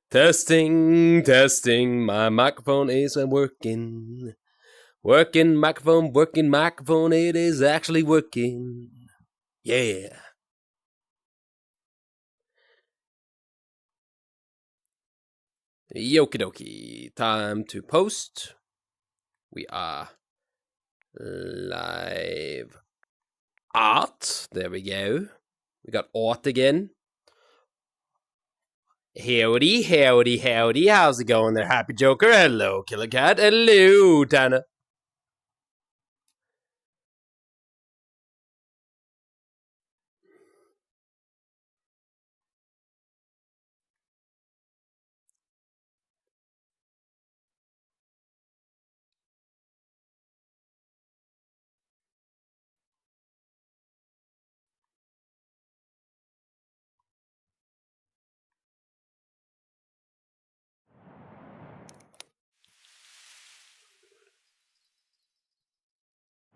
Testing, testing, my microphone isn't working. Working microphone, it is actually working. Yeah. Yoki dokie, time to post. We are live. Art, there we go. We got art again. Howdy, howdy, howdy. How's it going there, Happy Joker? Hello, Killer Cat. Hello, Tana.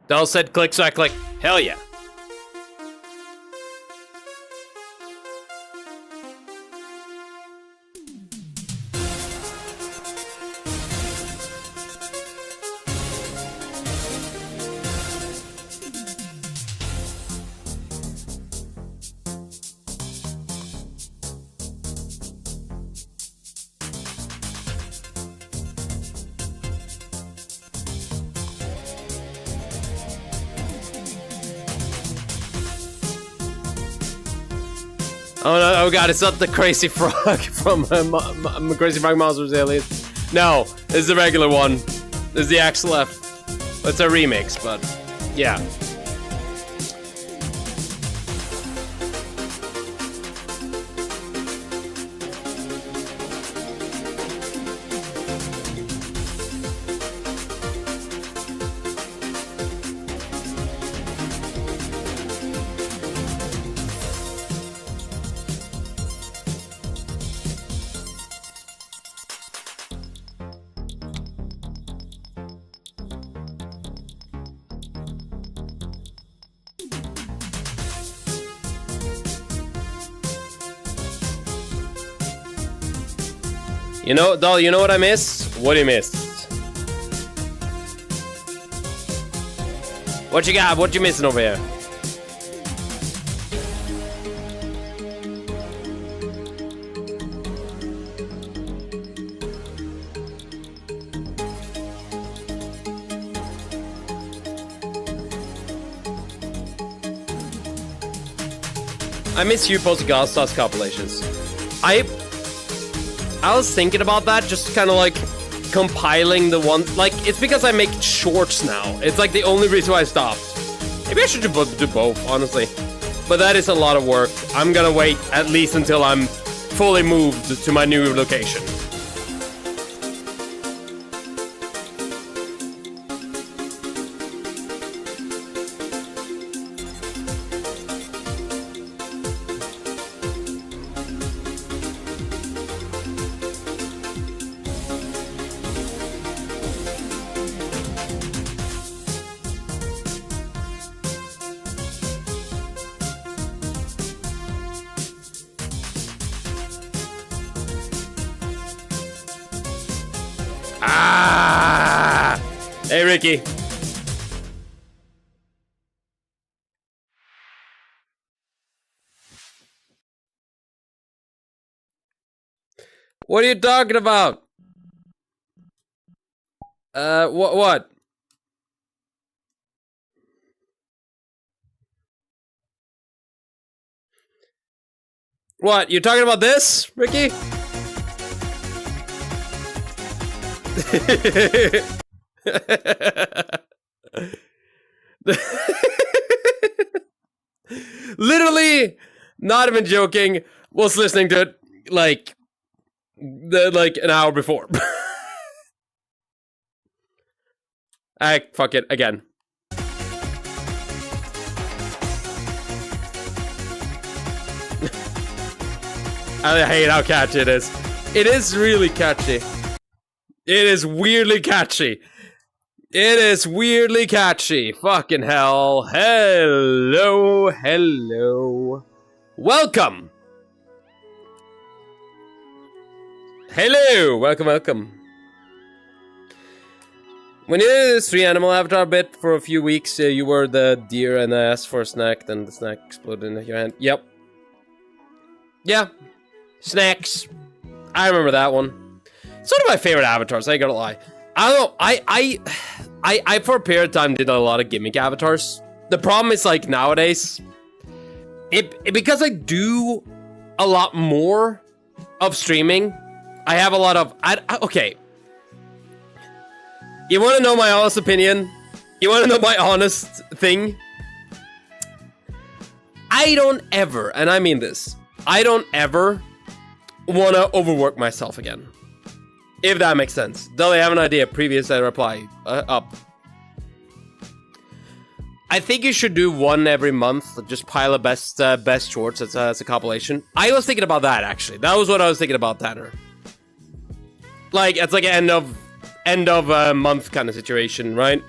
Doll said click, so I click. Hell yeah. Oh no, oh god, it's not the Crazy Frog from Crazy Frog Monsters Aliens. No, this is the regular one. This is the XLF. It's a remix, but yeah. You know, doll, you know what I miss? What do you miss? What you got? What you missing over here? I miss you posting God Stars compilations. I was thinking about that, just kind of like compiling the ones. Like, it's because I make shorts now. It's like the only reason why I stopped. Maybe I should do both, honestly. But that is a lot of work. I'm gonna wait at least until I'm fully moved to my new location. Hey, Ricky. What are you talking about? What? What? You talking about this, Ricky? Literally, not even joking, was listening to it like an hour before. Fuck it again. I hate how catchy it is. It is really catchy. It is weirdly catchy. It is weirdly catchy. Fucking hell. Hello, hello. Welcome. Hello, welcome, welcome. When you did this 3 animal avatar bit for a few weeks, you were the deer and I asked for a snack, then the snack exploded in your hand. Yep. Yeah. Snacks. I remember that one. It's one of my favorite avatars, I ain't gonna lie. I don't know, I for a period of time did a lot of gimmick avatars. The problem is like nowadays, because I do a lot more of streaming, I have a lot of, okay. You want to know my honest opinion? You want to know my honest thing? I don't ever, and I mean this, I don't ever want to overwork myself again. If that makes sense. Though I have an idea, previous I reply, up. I think you should do one every month, just pile of best shorts as a compilation. I was thinking about that, actually. That was what I was thinking about, Tanner. Like, it's like an end of month kind of situation, right?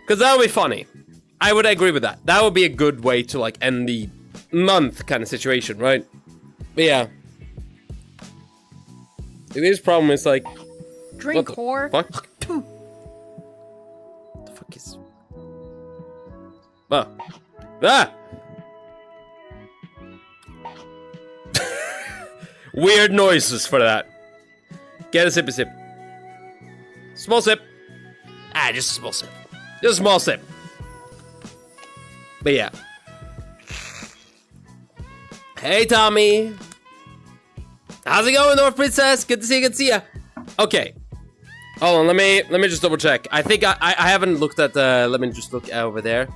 Because that would be funny. I would agree with that. That would be a good way to like end the month kind of situation, right? But yeah. The biggest problem is like... Drink whore. Fuck? What the fuck is... Ah! Ah! Weird noises for that. Get a sippy sip. Small sip. Ah, just a small sip. Just a small sip. But yeah. Hey, Tommy. How's it going, North Princess? Good to see you, good to see ya. Okay. Hold on, let me just double check. I think I haven't looked at the... Let me just look over there.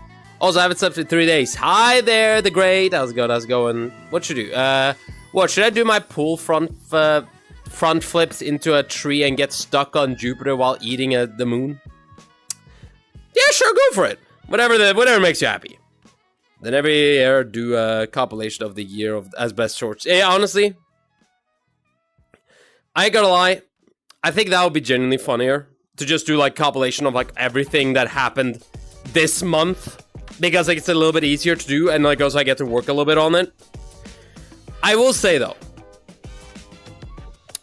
Also, I haven't slept for 3 days. Hi there, the great. How's it going? How's it going? What should I do? What, should I do my pool front flips into a tree and get stuck on Jupiter while eating the moon? Yeah, sure, go for it. Whatever makes you happy. Then every year do a compilation of the year as best shorts. Yeah, honestly, I ain't gonna lie. I think that would be genuinely funnier to just do like compilation of like everything that happened this month, because like it's a little bit easier to do and like also I get to work a little bit on it. I will say though,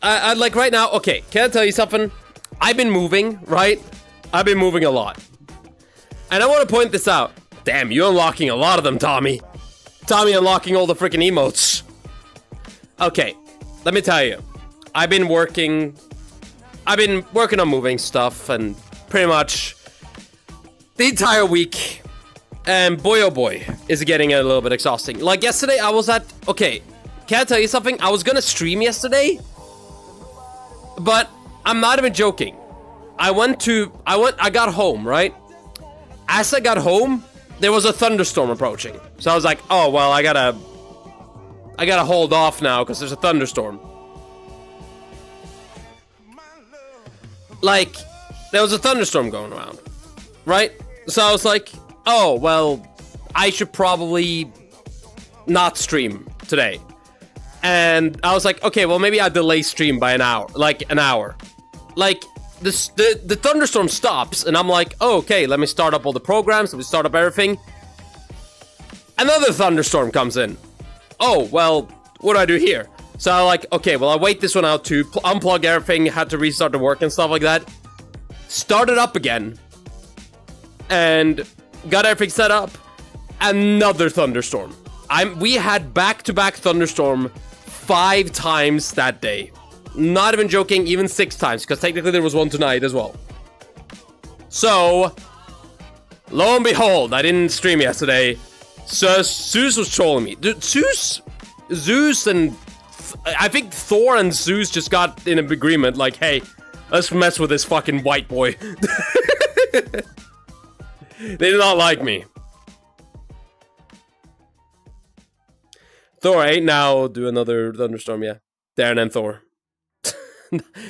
I like right now, okay, can I tell you something? I've been moving, right? I've been moving a lot. And I want to point this out. Damn, you unlocking a lot of them, Tommy. Tommy unlocking all the freaking emotes. Okay, let me tell you. I've been working on moving stuff and pretty much the entire week. And boy, oh boy, is it getting a little bit exhausting. Like yesterday, I was at, okay, can I tell you something? I was gonna stream yesterday, but I'm not even joking. I got home, right? As I got home, there was a thunderstorm approaching. So I was like, oh, well, I gotta hold off now because there's a thunderstorm. Like, there was a thunderstorm going around, right? So I was like, oh, well, I should probably not stream today. And I was like, okay, well, maybe I'll delay stream by an hour. Like, the thunderstorm stops, and I'm like, oh, okay, let me start up all the programs, let me start up everything. Another thunderstorm comes in. Oh, well, what do I do here? So I'm like, okay, well, I'll wait this one out to unplug everything, had to restart the work and stuff like that. Started up again. And got everything set up. Another thunderstorm. We had back-to-back thunderstorm 5 times that day. Not even joking, even 6 times, because technically there was one tonight as well. So, lo and behold, I didn't stream yesterday. So Zeus was trolling me. Dude, Zeus and I think Thor and Zeus just got in an agreement, like, hey, let's mess with this fucking white boy. They did not like me. Thor 8 now do another thunderstorm, yeah. Darren and Thor.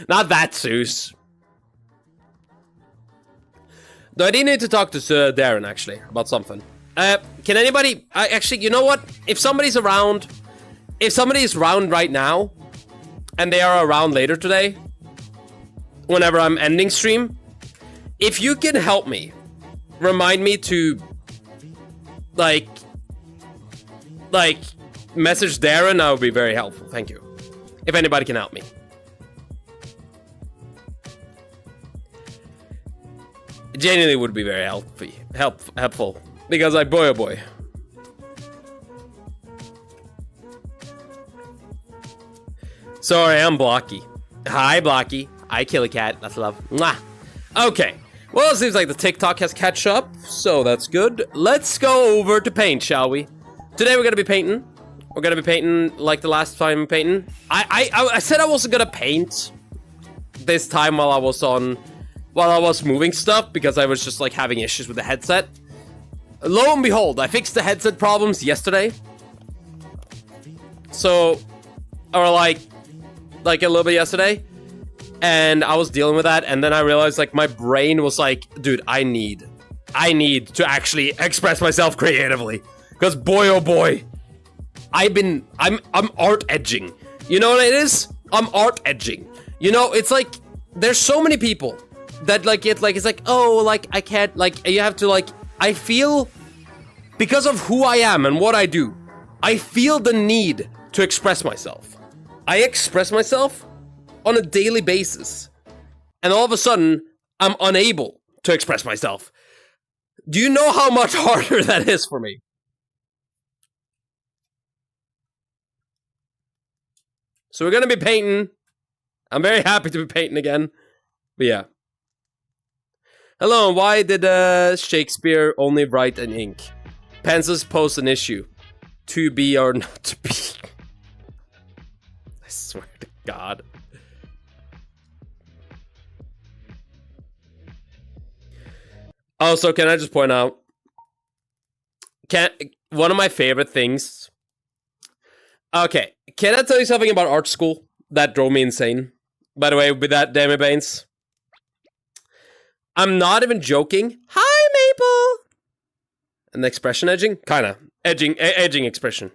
Not that Zeus. Though I did need to talk to Darren, actually, about something. Can anybody... actually, you know what? If somebody's around... If somebody is around right now, and they are around later today, whenever I'm ending stream, if you can help me, remind me to, like, message Darren, that would be very helpful. Thank you. If anybody can help me. Genuinely would be very helpful. Because like, boy oh boy. Sorry, I'm Blocky. Hi, Blocky. Hi, Killy Cat. That's love. Mwah. Okay. Well, it seems like the TikTok has catch up, so that's good. Let's go over to paint, shall we? Today we're gonna be painting. We're gonna be painting like the last time we painting. I said I wasn't gonna paint this time while I was moving stuff because I was just like having issues with the headset. Lo and behold, I fixed the headset problems yesterday. So, or like a little bit yesterday, and I was dealing with that, and then I realized like my brain was like, dude, I need to actually express myself creatively, because boy oh boy, I'm art edging. You know what it is? I'm art edging. You know, it's like there's so many people that like it's like, oh, like I can't, like you have to, like, I feel because of who I am and what I do, I feel the need to express myself. I express myself on a daily basis, and all of a sudden, I'm unable to express myself. Do you know how much harder that is for me? So we're gonna be painting. I'm very happy to be painting again. But yeah. Hello, why did Shakespeare only write in ink? Pencils pose an issue. To be or not to be. I swear to God. Also, can I just point out, one of my favorite things. Okay, can I tell you something about art school that drove me insane? By the way, with that, Demi Baines. I'm not even joking. Hi, Maple! And the expression edging? Kinda. Edging expression.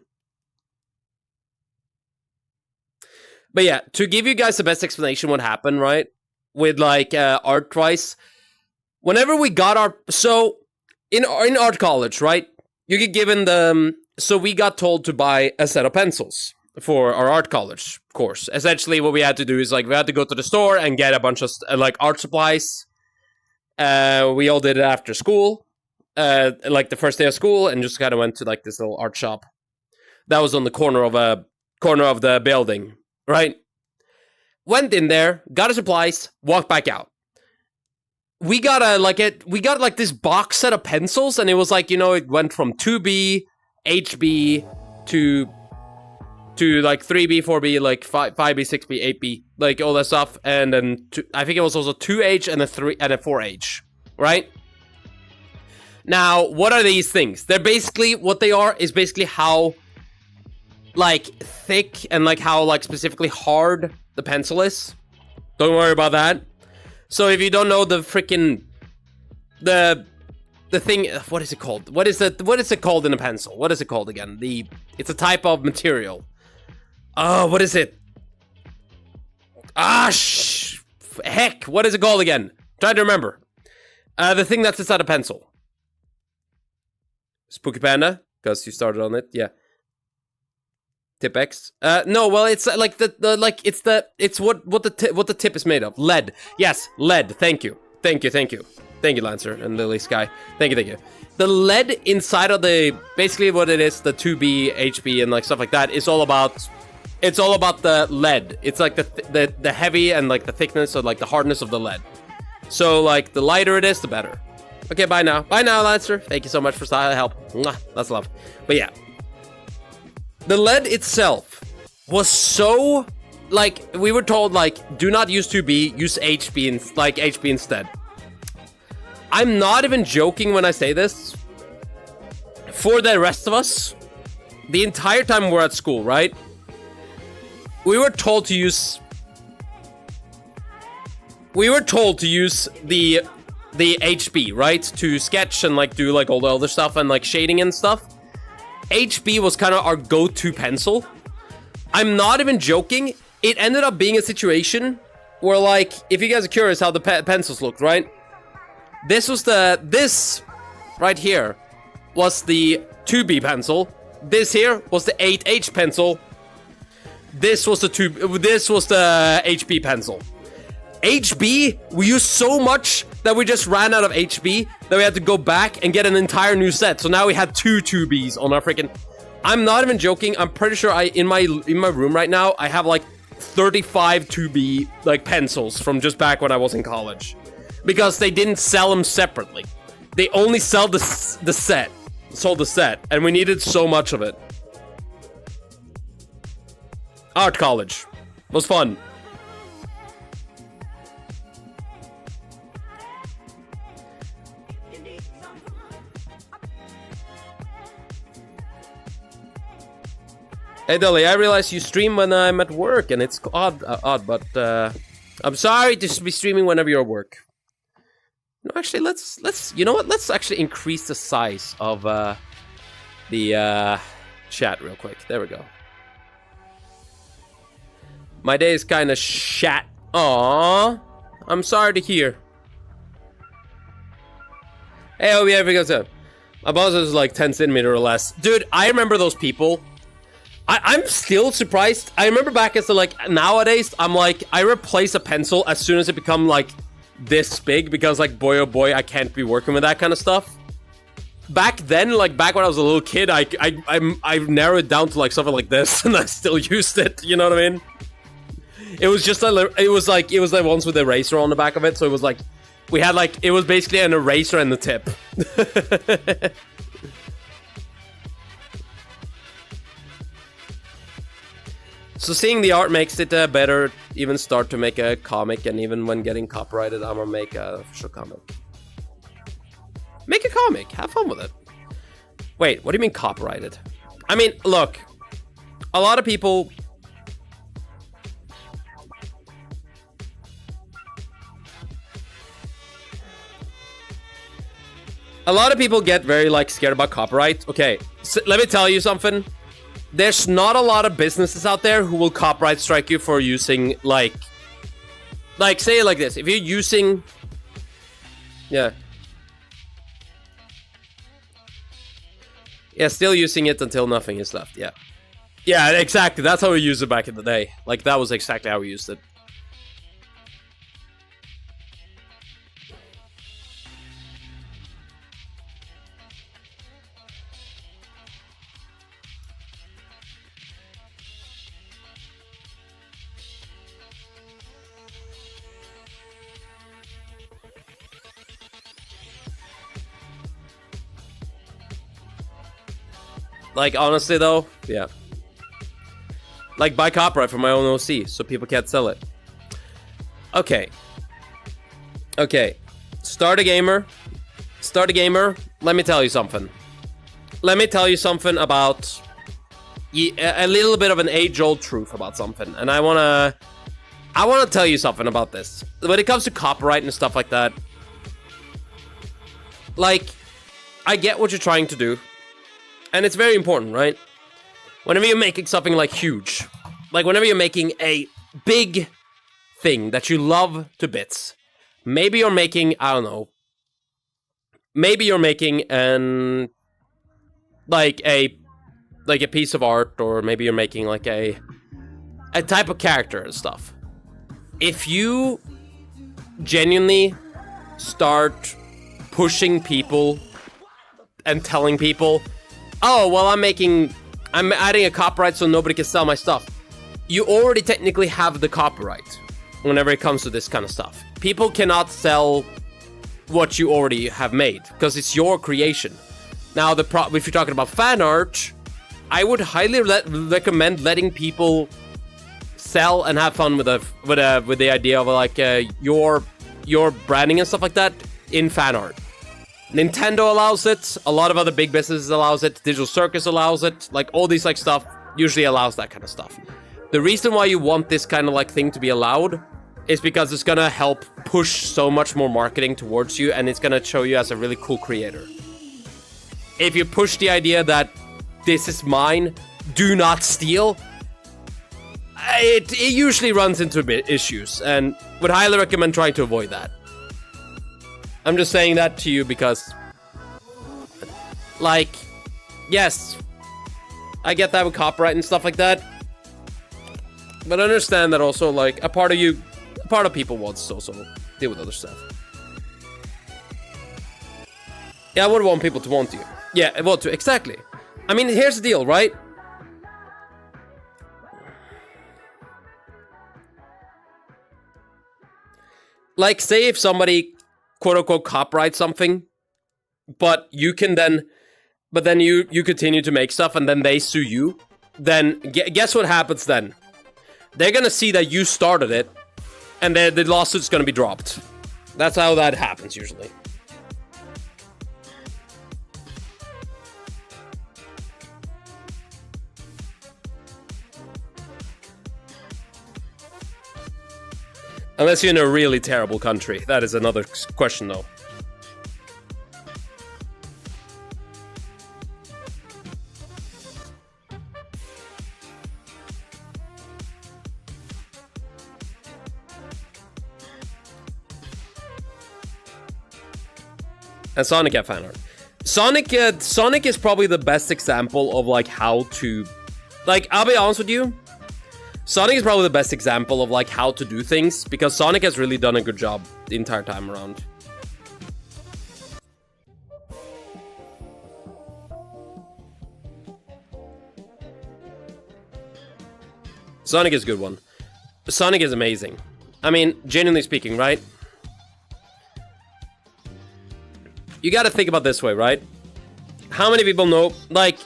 But yeah, to give you guys the best explanation what happened, right? With like art-wise. Whenever we got our... So, in art college, right? You get given the... So we got told to buy a set of pencils for our art college course. Essentially, what we had to do is like, we had to go to the store and get a bunch of like art supplies. We all did it after school. Like the first day of school, and just kind of went to like this little art shop. That was on the corner of the building, right? Went in there, got our supplies, walked back out. We got like this box set of pencils, and it was like, you know, it went from 2B, HB to like 3B, 4B, like 5B, 6B, 8B, like all that stuff, and then I think it was also 2H and a 3 and a 4H, right? Now, what are these things? They're basically, what they are is basically how like thick and like how like specifically hard the pencil is. Don't worry about that. So if you don't know the freaking the thing, what is it called? What is it called in a pencil? What is it called again? It's a type of material. Oh, what is it? Heck, what is it called again? Try to remember. The thing that's inside a pencil. Spooky Panda, because you started on it, yeah. Tip X. No, well, it's like it's what the tip is made of. Lead. Yes, lead. Thank you, Lancer and Lily Sky. Thank you. The lead inside of basically what it is, the 2B, HB, and like stuff like that, is all about. It's all about the lead. It's like the heavy and like the thickness or like the hardness of the lead. So like the lighter it is, the better. Okay, bye now, Lancer. Thank you so much for style help. Mwah, that's love. But yeah. The lead itself was so, like, we were told, like, do not use 2B, use HB instead. I'm not even joking when I say this. For the rest of us, the entire time we're at school, right? We were told to use the HB, right? To sketch and, like, do, like, all the other stuff and, like, shading and stuff. HB was kind of our go-to pencil. I'm not even joking. It ended up being a situation where, like, if you guys are curious how the pencils looked, right? This right here was the 2B pencil. This here was the 8H pencil. This was the HB pencil. HB, we used so much that we just ran out of HB that we had to go back and get an entire new set. So now we had two 2Bs on our freaking... I'm not even joking. I'm pretty sure in my room right now, I have like 35 2B like pencils from just back when I was in college. Because they didn't sell them separately. They only sell the set. Sold the set. And we needed so much of it. Art college. Was fun. Hey Dolly, I realize you stream when I'm at work, and it's odd, but I'm sorry to be streaming whenever you're at work. No, actually, let's you know what? Let's actually increase the size of the chat real quick. There we go. My day is kind of shat. Aww, I'm sorry to hear. Hey, hope everything goes up. My boss is like 10 centimeters or less. Dude, I remember those people. I'm still surprised. I remember back as like nowadays, I'm like, I replace a pencil as soon as it become like this big because like, boy, oh boy, I can't be working with that kind of stuff. Back then, like back when I was a little kid, I've narrowed it down to like something like this and I still used it. You know what I mean? It was just, it was like ones with the eraser on the back of it. So it was like, we had like, it was basically an eraser and the tip. So seeing the art makes it better, even start to make a comic, and even when getting copyrighted, I'm gonna make a official comic. Make a comic, have fun with it. Wait, what do you mean copyrighted? I mean, look, a lot of people... A lot of people get very, like, scared about copyright. Okay, so let me tell you something. There's not a lot of businesses out there who will copyright strike you for using, like, say it like this. If you're using... Yeah. Yeah, still using it until nothing is left, yeah. Yeah, exactly. That's how we used it back in the day. Like, that was exactly how we used it. Like, honestly, though, yeah. Like, buy copyright for my own OC, so people can't sell it. Okay. Okay. Start a gamer. Start a gamer. Let me tell you something. Let me tell you something about... a little bit of an age-old truth about something. And I wanna tell you something about this. When it comes to copyright and stuff like that... Like, I get what you're trying to do. And it's very important, right? Whenever you're making something like huge, like whenever you're making a big thing that you love to bits, maybe you're making, I don't know, maybe you're making like a piece of art, or maybe you're making like a type of character and stuff. If you genuinely start pushing people and telling people, oh, well, I'm adding a copyright so nobody can sell my stuff. You already technically have the copyright whenever it comes to this kind of stuff. People cannot sell what you already have made because it's your creation. Now, if you're talking about fan art, I would highly recommend letting people sell and have fun with the idea of like your branding and stuff like that in fan art. Nintendo allows it, a lot of other big businesses allows it, Digital Circus allows it, like all these like stuff usually allows that kind of stuff. The reason why you want this kind of like thing to be allowed is because it's gonna help push so much more marketing towards you, and it's gonna show you as a really cool creator. If you push the idea that this is mine, do not steal, it usually runs into a bit issues, and would highly recommend trying to avoid that. I'm just saying that to you because, like, yes, I get that with copyright and stuff like that. But I understand that also, like, a part of people wants to also deal with other stuff. Yeah, I would want people to want you. Yeah, I want to, exactly. I mean, here's the deal, right? Like, say if somebody, quote-unquote, copyrights something, but you can then... But then you continue to make stuff and then they sue you. Then guess what happens then? They're gonna see that you started it and the lawsuit's gonna be dropped. That's how that happens usually. Unless you're in a really terrible country. That is another question though. And Sonic got fan art. Sonic is probably the best example of like how to, like, I'll be honest with you. Sonic is probably the best example of like how to do things because Sonic has really done a good job the entire time around. Sonic is a good one. Sonic is amazing. I mean, genuinely speaking, right? You gotta think about this way, right? How many people know, like...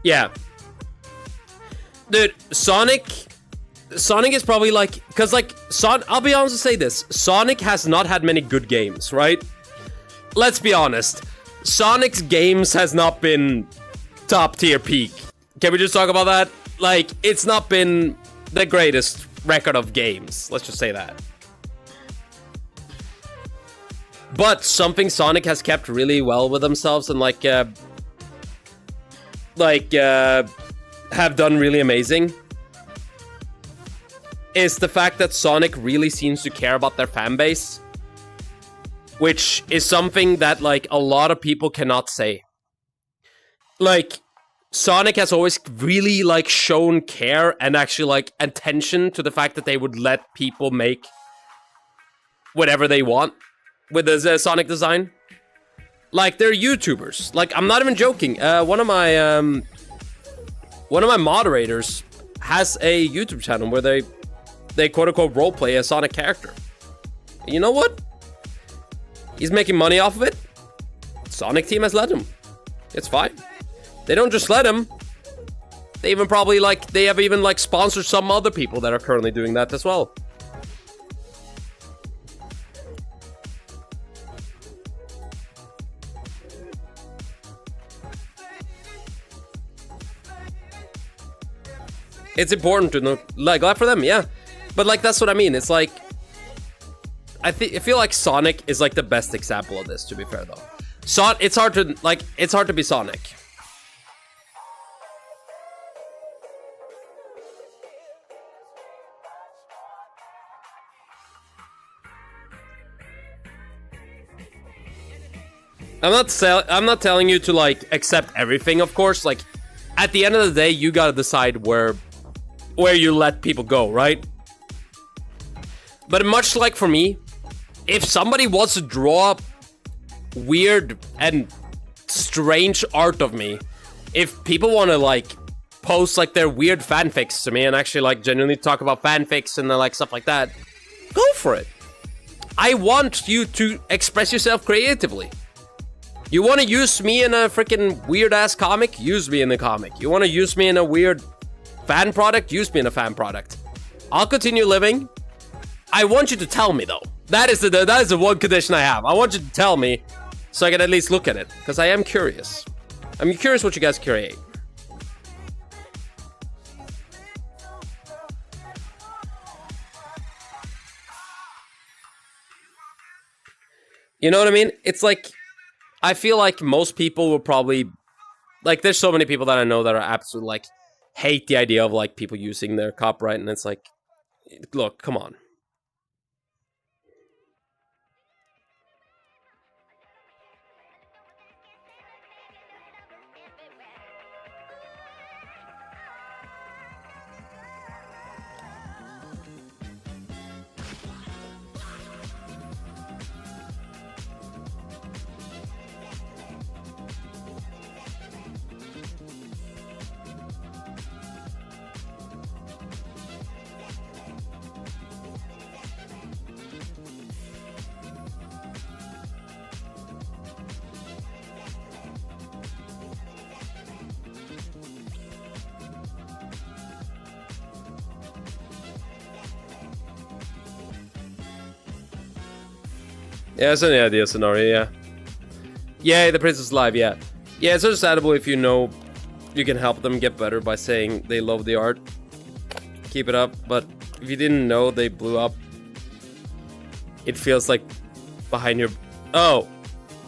Yeah. Dude, Sonic is probably like... Because, like, I'll be honest and say this. Sonic has not had many good games, right? Let's be honest. Sonic's games has not been top tier peak. Can we just talk about that? Like, it's not been the greatest record of games. Let's just say that. But something Sonic has kept really well with themselves and have done really amazing is the fact that Sonic really seems to care about their fan base, which is something that like a lot of people cannot say. Like, Sonic has always really like shown care and actually like attention to the fact that they would let people make whatever they want with the Sonic design. Like, they're YouTubers. Like, I'm not even joking. One of my moderators has a YouTube channel where they quote unquote roleplay a Sonic character. You know what? He's making money off of it. Sonic team has let him. It's fine. They don't just let him. They even probably like, they have even like sponsored some other people that are currently doing that as well. It's important to know, like, glad for them, yeah. But like, that's what I mean. It's like, I feel like Sonic is like the best example of this, to be fair though. It's hard to be Sonic. I'm not telling you to like accept everything, of course. Like, at the end of the day, you gotta decide where you let people go, right? But much like for me, if somebody wants to draw weird and strange art of me, if people want to like post like their weird fanfics to me and actually like genuinely talk about fanfics and like stuff like that, go for it. I want you to express yourself creatively. You want to use me in a freaking weird-ass comic? Use me in the comic. You want to use me in a weird fan product? Use me in a fan product. I'll continue living. I want you to tell me, though. That is the one condition I have. I want you to tell me so I can at least look at it. Because I am curious. I'm curious what you guys create. You know what I mean? It's like... I feel like most people will probably Like, there's so many people that I know that are absolutely, like, hate the idea of, like, people using their copyright, and it's like, look, come on. Yeah, it's an idea scenario, yeah. Yeah, the Princess Live, yeah. Yeah, it's understandable if you know you can help them get better by saying they love the art. Keep it up, but if you didn't know they blew up, it feels like behind your... Oh,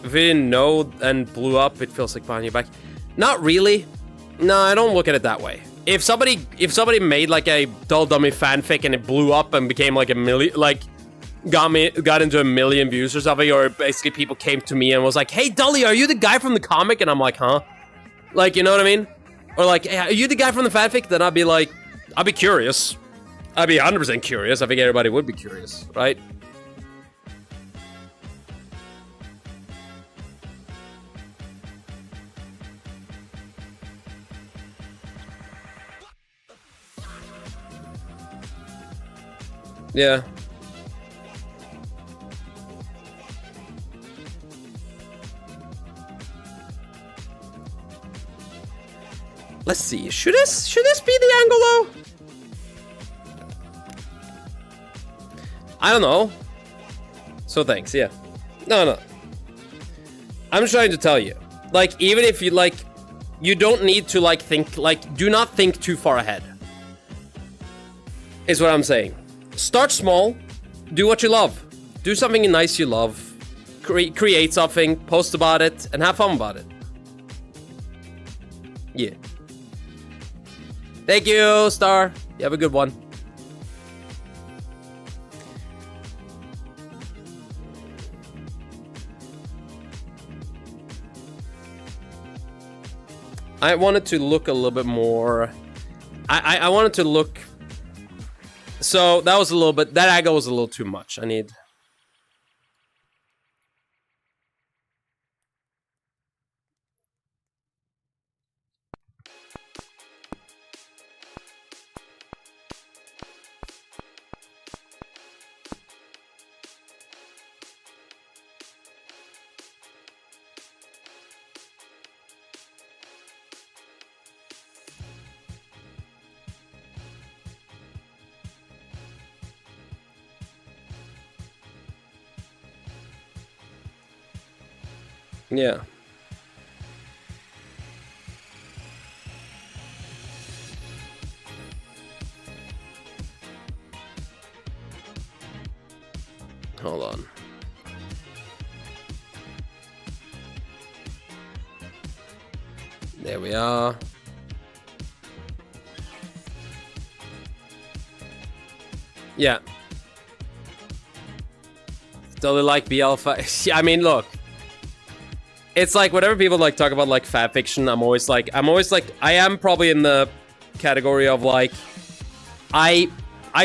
if you didn't know and blew up, it feels like behind your back. Not really. No, I don't look at it that way. If somebody made like a Dull Dummy fanfic and it blew up and became like a million, like got into 1 million views or something, or basically people came to me and was like, "Hey, Dully, are you the guy from the comic?" And I'm like, "Huh?" Like, you know what I mean? Or like, "Hey, are you the guy from the fanfic?" Then I'd be like, I'd be curious. I'd be 100% curious. I think everybody would be curious, right? Yeah. Let's see. Should this be the angle though? I don't know. So thanks. Yeah. No. I'm trying to tell you, like, even if you like, you don't need to like think, like, do not think too far ahead. Is what I'm saying. Start small. Do what you love. Do something nice you love. Create something. Post about it and have fun about it. Yeah. Thank you, Star. You have a good one. I wanted to look a little bit more. I wanted to look. So that was a little bit. That angle was a little too much. I need. Yeah. Hold on. There we are. Yeah. Totally like BL5. I mean, look. It's like whenever people like talk about like fan fiction, I'm always like, I am probably in the category of like, I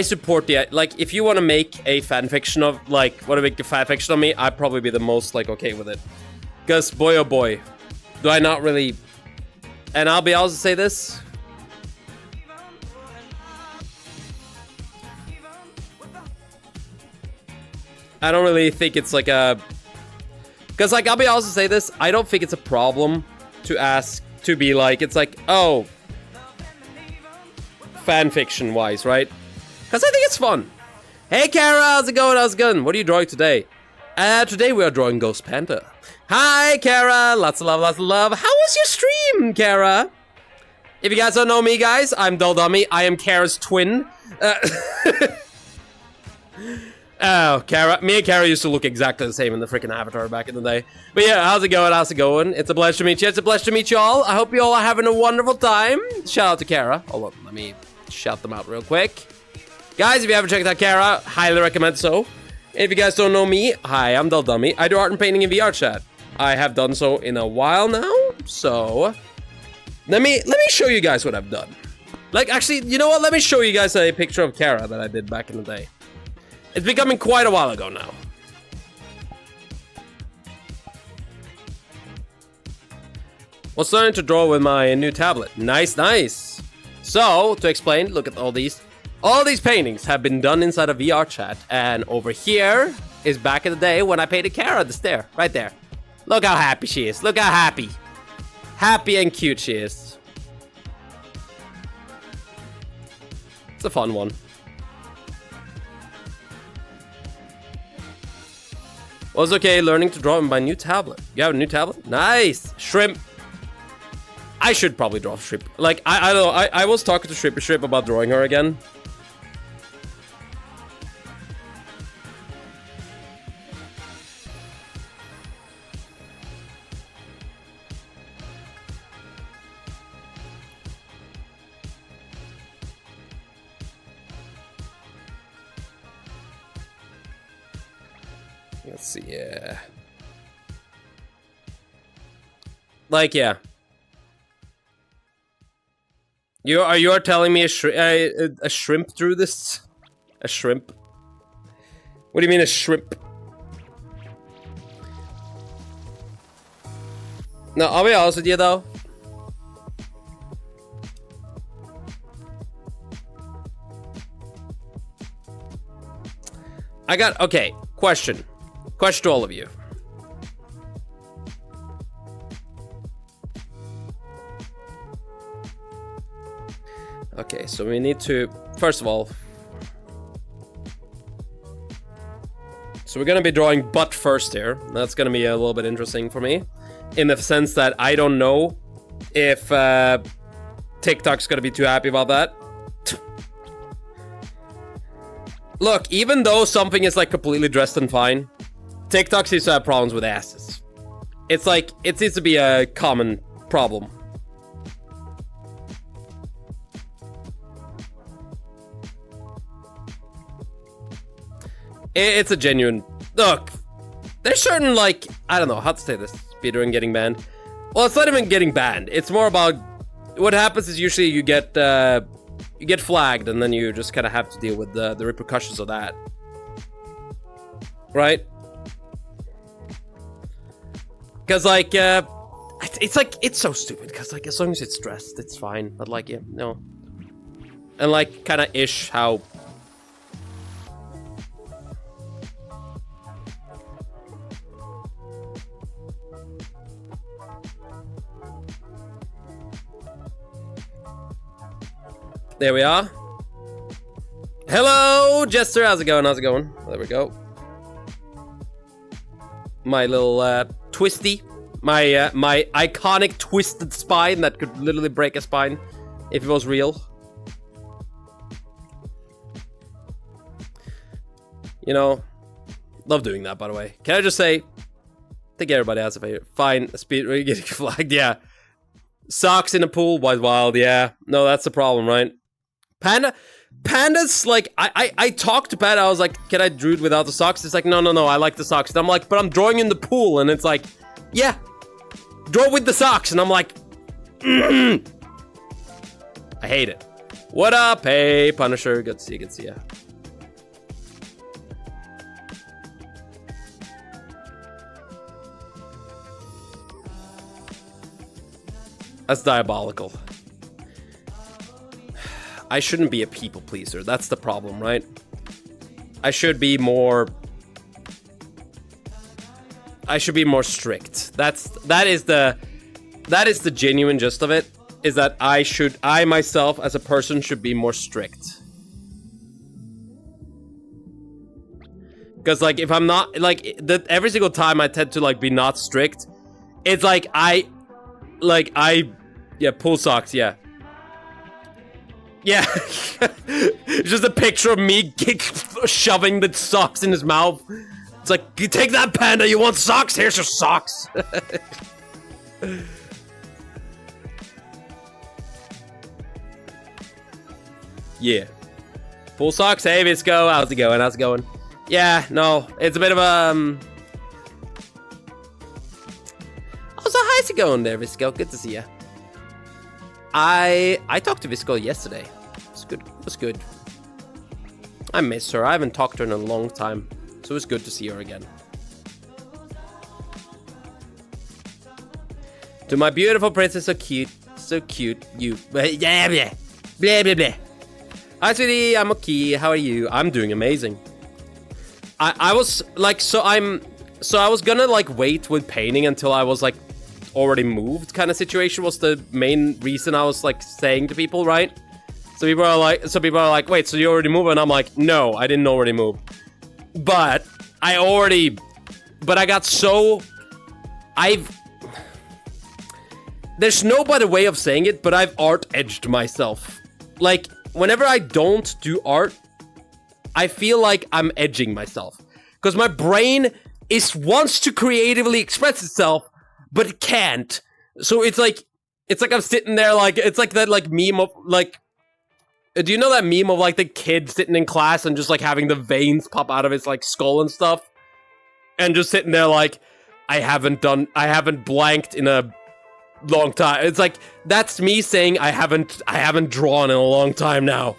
support the, like, if you want to make a fan fiction of, like, want to make a fan fiction of me, I'd probably be the most like okay with it. Because boy oh boy, do I not really, and I'll be able to say this. I don't really think it's like a, because, like, I'll be honest to say this, I don't think it's a problem to ask, to be like, it's like, oh, fan fiction wise, right? Because I think it's fun. Hey, Kara, how's it going? How's it going? What are you drawing today? Today we are drawing Ghost Panda. Hi, Kara. Lots of love, lots of love. How was your stream, Kara? If you guys don't know me, guys, I'm Dull Dummy. I am Kara's twin. Oh, Kara. Me and Kara used to look exactly the same in the freaking Avatar back in the day. But yeah, how's it going? How's it going? It's a pleasure to meet you. It's a pleasure to meet you all. I hope you all are having a wonderful time. Shout out to Kara. Hold on, let me shout them out real quick. Guys, if you haven't checked out Kara, highly recommend so. If you guys don't know me, hi, I'm Del Dummy. I do art and painting in VR chat. I have done so in a while now, so let me show you guys what I've done. Like, actually, you know what? Let me show you guys a picture of Kara that I did back in the day. It's becoming quite a while ago now. Was starting to draw with my new tablet. Nice, nice. So, to explain, look at all these. All these paintings have been done inside of VR chat. And over here is back in the day when I painted Kara the stair. Right there. Look how happy she is. Look how happy. Happy and cute she is. It's a fun one. Was okay learning to draw on my new tablet. You have a new tablet? Nice! Shrimp. I should probably draw Shrimp. Like, I don't know. I was talking to Shrimp about drawing her again. Let's see, yeah. Like, yeah. You are telling me a shrimp drew this? A shrimp? What do you mean a shrimp? No, I'll be honest with you though. Okay, question. Question to all of you. Okay, so we need to, first of all, so we're gonna be drawing butt first here. That's gonna be a little bit interesting for me, in the sense that I don't know if TikTok's gonna be too happy about that. Look, even though something is like completely dressed and fine, TikTok seems to have problems with asses. It's like, it seems to be a common problem. It's a genuine... Look, there's certain, like... I don't know how to say this. Speedrun getting banned. Well, it's not even getting banned. It's more about... What happens is usually you get flagged, and then you just kind of have to deal with the repercussions of that. Right? Because, like, it's so stupid. Because, like, as long as it's dressed, it's fine. But, like, yeah, no. And, like, kind of ish how... There we are. Hello, Jester. How's it going? How's it going? There we go. My little twisty. My my iconic twisted spine that could literally break a spine if it was real. You know, love doing that, by the way. Can I just say, I think everybody has a favorite. Fine, speed getting flagged, yeah. Socks in a pool, wild, yeah. No, that's the problem, right? Panda's like, I talked to Panda, I was like, can I draw it without the socks? It's like, no, I like the socks. And I'm like, but I'm drawing in the pool, and it's like, yeah, draw with the socks. And I'm like, I hate it. What up? Hey, Punisher, good to see you, good to see you. That's diabolical. I shouldn't be a people pleaser. That's the problem, right? I should be more strict. That is the genuine gist of it. Is that I myself as a person should be more strict. Because like if I'm not like every single time I tend to like be not strict, it's like I pull socks, yeah. Yeah. Just a picture of me shoving the socks in his mouth. It's like, you take that, Panda, you want socks? Here's your socks. Yeah. Full socks, hey Visco, how's it going? How's it going? Yeah, no, it's a bit of a Oh, so how's it going there, Visco? Good to see ya. I talked to Visco yesterday. It's good. It was good. I miss her. I haven't talked to her in a long time, so it was good to see her again. To my beautiful princess, so cute, you. Yeah, blah, blah, blah, blah. Hi, sweetie. I'm okay. How are you? I'm doing amazing. I was like, I was gonna like wait with painting until I was like already moved. Kind of situation was the main reason I was like saying to people, right? So people are like, wait, so you already moved? And I'm like, no, I didn't already move. But I got so, there's no better way of saying it, but I've art-edged myself. Like, whenever I don't do art, I feel like I'm edging myself. Because my brain wants to creatively express itself, but it can't. So it's like I'm sitting there like, it's like that like meme of like, do you know that meme of like the kid sitting in class and just like having the veins pop out of his like skull and stuff? And just sitting there like, I haven't blanked in a long time. It's like, that's me saying I haven't drawn in a long time now.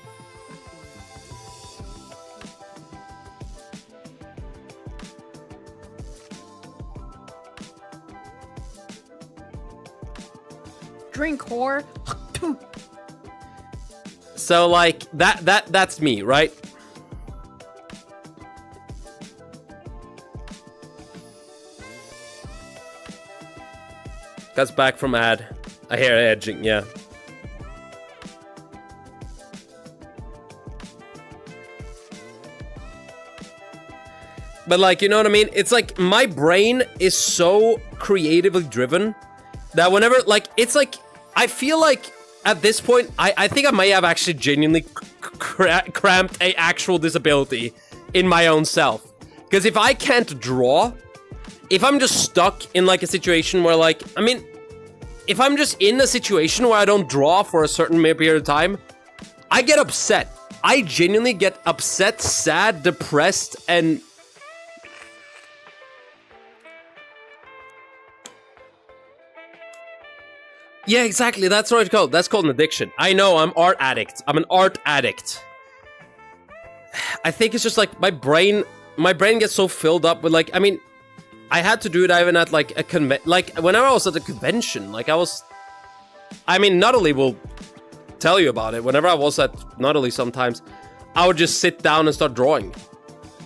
Drink, whore. So like that's me, right? That's back from ad. I hear edging, yeah. But like, you know what I mean? It's like my brain is so creatively driven that whenever, like, it's like, I feel like at this point, I think I may have actually genuinely cramped a actual disability in my own self. Because if I can't draw, if I'm just stuck in like a situation where like, I mean, if I'm just in a situation where I don't draw for a certain period of time, I get upset. I genuinely get upset, sad, depressed, and yeah, exactly. That's what it's called. That's called an addiction. I know, I'm art addict. I'm an art addict. I think it's just like my brain gets so filled up with like, I mean, I had to do it even at like a like whenever I was at a convention, like I mean, Nuttally will tell you about it. Whenever I was at Nuttally sometimes, I would just sit down and start drawing.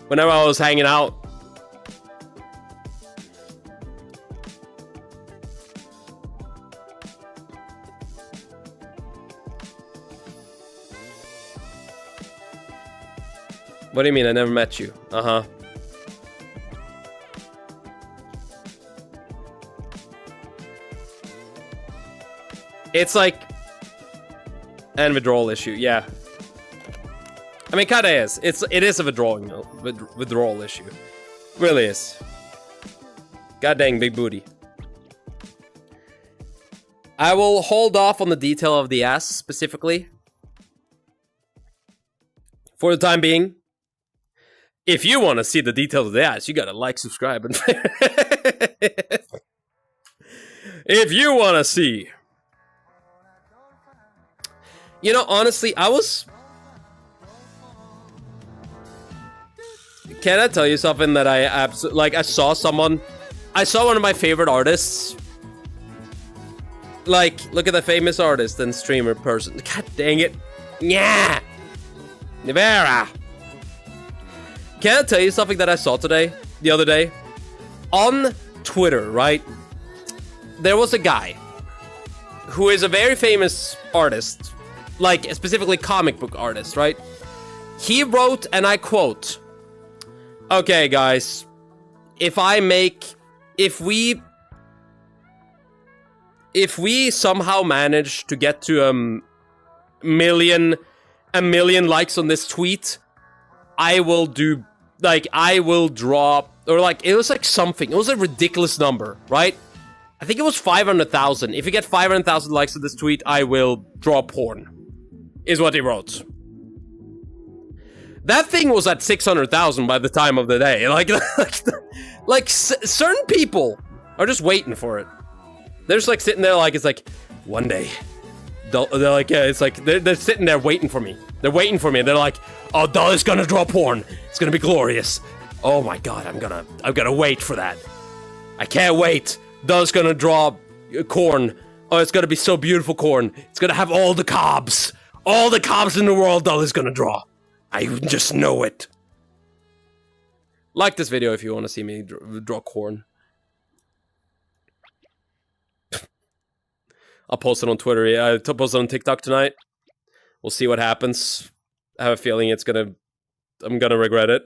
Whenever I was hanging out. What do you mean? I never met you. Uh-huh. It's like an withdrawal issue, yeah. I mean, kinda is. It is a withdrawal issue. It really is. God dang, big booty. I will hold off on the detail of the ass specifically. For the time being. If you want to see the details of the ass, you gotta like, subscribe, and if you want to see. You know, honestly, can I tell you something that I absolutely, like, I saw one of my favorite artists. Like, look at the famous artist and streamer person. God dang it. Yeah. Nivera. Can I tell you something that I saw the other day? On Twitter, right? There was a guy who is a very famous artist, like specifically comic book artist, right? He wrote, and I quote, "Okay, guys, if we somehow manage to get to a million likes on this tweet, I will do, like, I will draw, or like, it was like something, it was a ridiculous number, right? I think it was 500,000. If you get 500,000 likes on this tweet, I will draw porn, is what he wrote. That thing was at 600,000 by the time of the day. Like certain people are just waiting for it. They're just like sitting there like, it's like, one day. They're like, yeah, it's like, they're sitting there waiting for me. They're waiting for me. They're like, oh, Dolly's gonna draw porn. It's gonna be glorious. Oh my god, I'm gonna wait for that. I can't wait. Dolly's gonna draw corn. Oh, it's gonna be so beautiful corn. It's gonna have all the cobs. All the cobs in the world Dolly's gonna draw. I just know it. Like this video if you want to see me draw corn. I'll post it on Twitter. Yeah, I'll post it on TikTok tonight. We'll see what happens. I have a feeling I'm gonna regret it.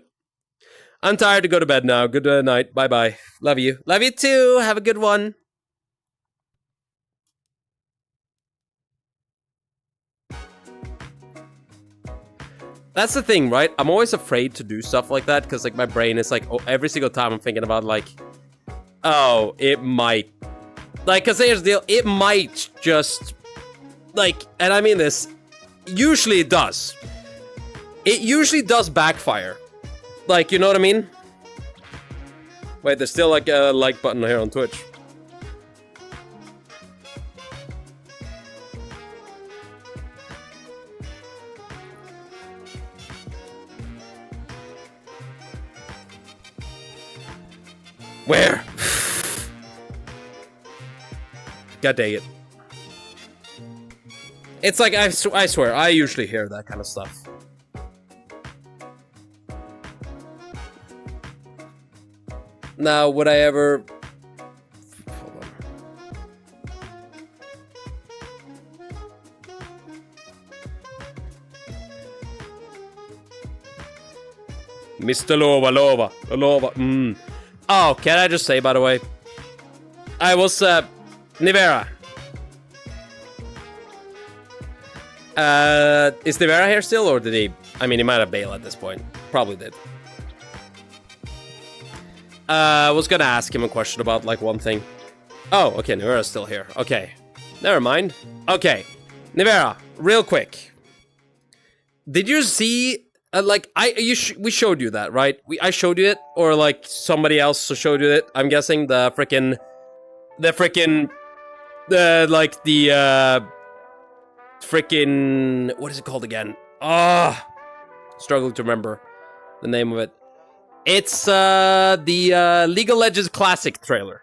I'm tired to go to bed now. Good night. Bye-bye. Love you. Love you too. Have a good one. That's the thing, right? I'm always afraid to do stuff like that because, like, my brain is like, oh, every single time I'm thinking about, like, oh, it might. Like, because here's the deal, it might just, like, and I mean this, usually it does. It usually does backfire. Like, you know what I mean? Wait, there's still, like, a like button here on Twitch. Where? God dang it. It's like, I swear, I usually hear that kind of stuff. Now, would I ever... Hold on. Mr. Lova. Oh, can I just say, by the way, I was, Nivera. Is Nivera here still, or did he... I mean, he might have bailed at this point. Probably did. I was gonna ask him a question about, like, one thing. Oh, okay, Nivera's still here. Okay. Never mind. Okay. Nivera, real quick. Did you see... like, we showed you that, right? I showed you it, or, like, somebody else showed you it. I'm guessing the frickin'... frickin'... What is it called again? Struggling to remember the name of it. It's, the, League of Legends Classic trailer.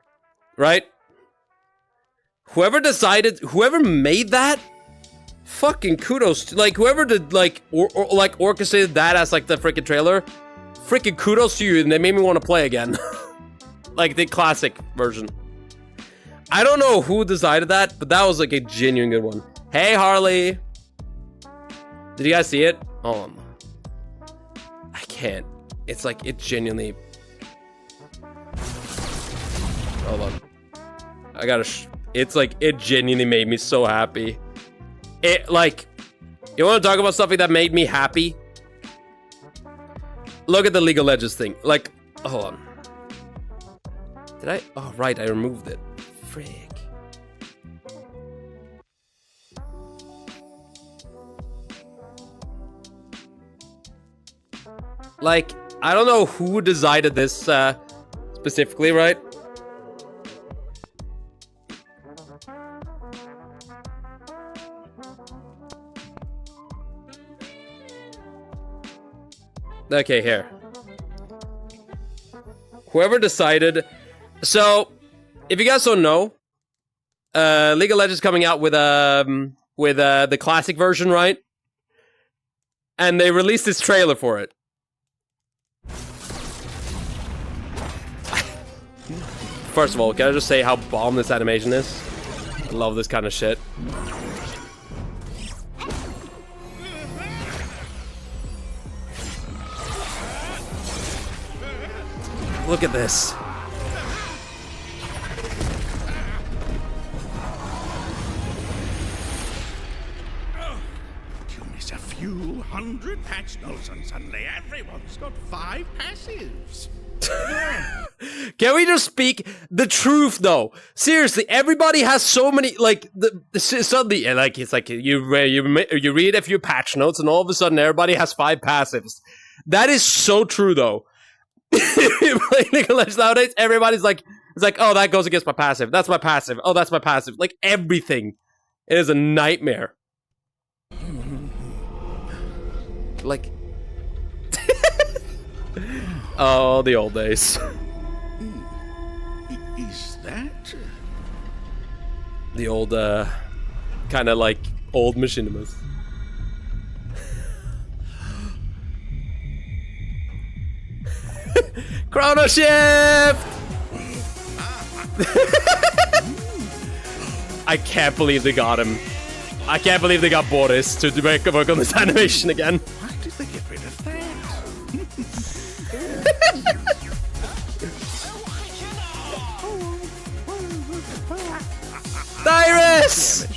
Right? Whoever made that... Fucking kudos to, like, whoever did, like, like, orchestrated that as, like, the freaking trailer. Freaking kudos to you, and they made me want to play again. Like, the classic version. I don't know who decided that, but that was, like, a genuine good one. Hey, Harley! Did you guys see it? Hold on. I can't. It's, like, it genuinely... Hold on. I gotta it's, like, it genuinely made me so happy. It, like, you want to talk about something that made me happy? Look at the League of Legends thing. Like, hold on. Did I? Oh, right, I removed it. Frick. Like, I don't know who decided this, specifically, right? Okay, here. Whoever decided... So, if you guys don't know, League of Legends coming out with the classic version, right? And they released this trailer for it. First of all, can I just say how bomb this animation is? I love this kind of shit. Look at this. It's a few hundred patch notes and suddenly everyone's got 5 passives. Can we just speak the truth though? Seriously, everybody has so many like suddenly like it's like you read a few patch notes and all of a sudden everybody has 5 passives. That is so true though. You play League of Legends nowadays, everybody's like, it's like, oh, that goes against my passive. That's my passive. Oh, that's my passive. Like everything. It is a nightmare. Like oh, the old days. Is that? The old, kind of like old machinimas. Chrono Shift! I can't believe they got him. I can't believe they got Boris to make work on this animation again. Why did they get rid of that? Cyrus!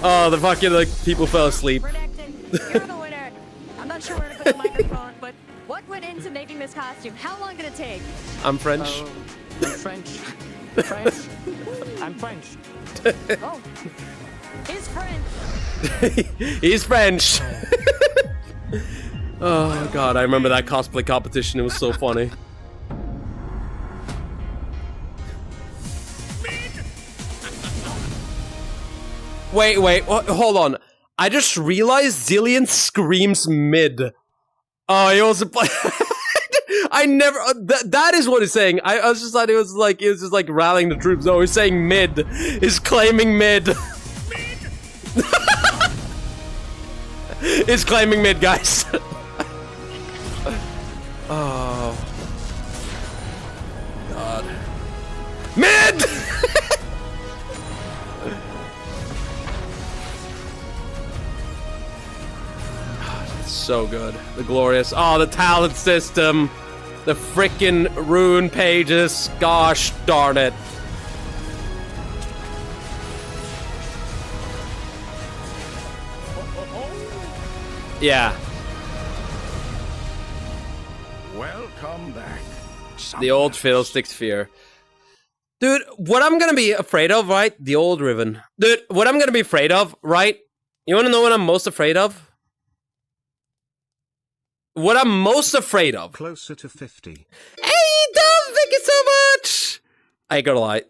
Oh, the fucking like people fell asleep. You're the winner. I'm not sure where to put the microphone, but what went into making this costume? How long did it take? I'm French. I'm French. French. I'm French. Oh, he's French. He's French. Oh god, I remember that cosplay competition. It was so funny. Wait, hold on. I just realized Zillion screams mid. Oh, he also play. I never. That is what he's saying. I was just thought it was just like rallying the troops. No, he's saying mid. He's claiming mid. He's claiming mid, guys. Oh god. Mid. So good. The glorious. Oh, the talent system. The frickin' rune pages. Gosh darn it. Yeah. Welcome back. The old fiddlesticks fear. Dude, what I'm gonna be afraid of, right? The old Riven. Dude, what I'm gonna be afraid of, right? You wanna know what I'm most afraid of? What I'm most afraid of. Closer to 50. Hey, Dove, thank you so much! I ain't gonna lie.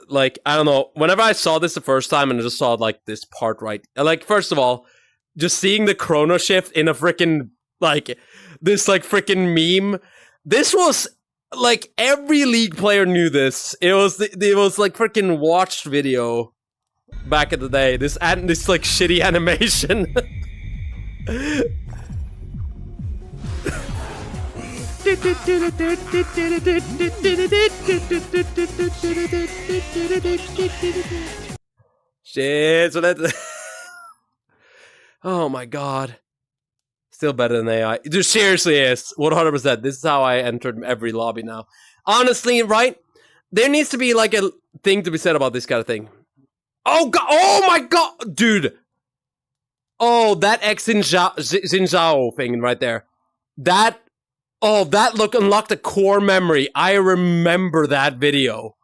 Like, I don't know. Whenever I saw this the first time and I just saw, like, this part, right? Like, first of all, just seeing the chrono shift in a freaking, like, this, like, freaking meme. This was, like, every League player knew this. It was, like, freaking watched video back in the day. This like, shitty animation. Shit, so that. Oh my god. Still better than AI. Dude, seriously is. 100%. This is how I entered every lobby now. Honestly, right? There needs to be like a thing to be said about this kind of thing. Oh god. Oh my god. Dude. Oh, that X Xinjiao thing right there. That. Oh, that look unlocked a core memory. I remember that video.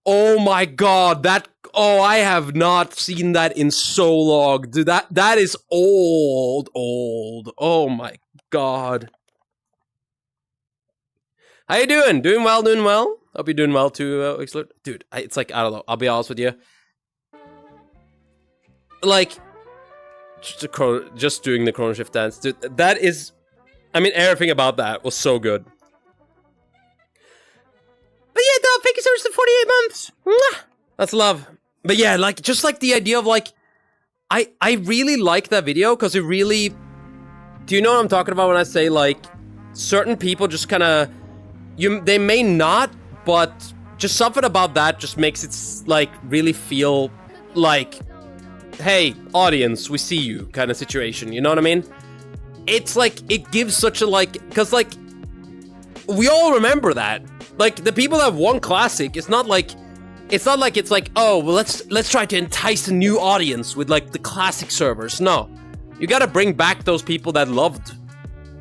Oh my god, that. Oh, I have not seen that in so long. Dude, that is old. Oh my god. How you doing? Doing well? Hope you're doing well too, Wixler. Dude, it's like, I don't know. I'll be honest with you. Like, just doing the chrono shift dance. Dude, that is... I mean, everything about that was so good. But yeah, dog, thank you so much for 48 months. Mwah! That's love. But yeah, like, just like the idea of like, I really like that video because it really, do you know what I'm talking about when I say like, certain people just kind of, they may not, but just something about that just makes it like really feel like, hey, audience, we see you kind of situation. You know what I mean? It's like, it gives such a like, because like, we all remember that. Like, the people that won Classic, it's not like it's like, oh, well, let's try to entice a new audience with like the Classic servers. No. You gotta bring back those people that loved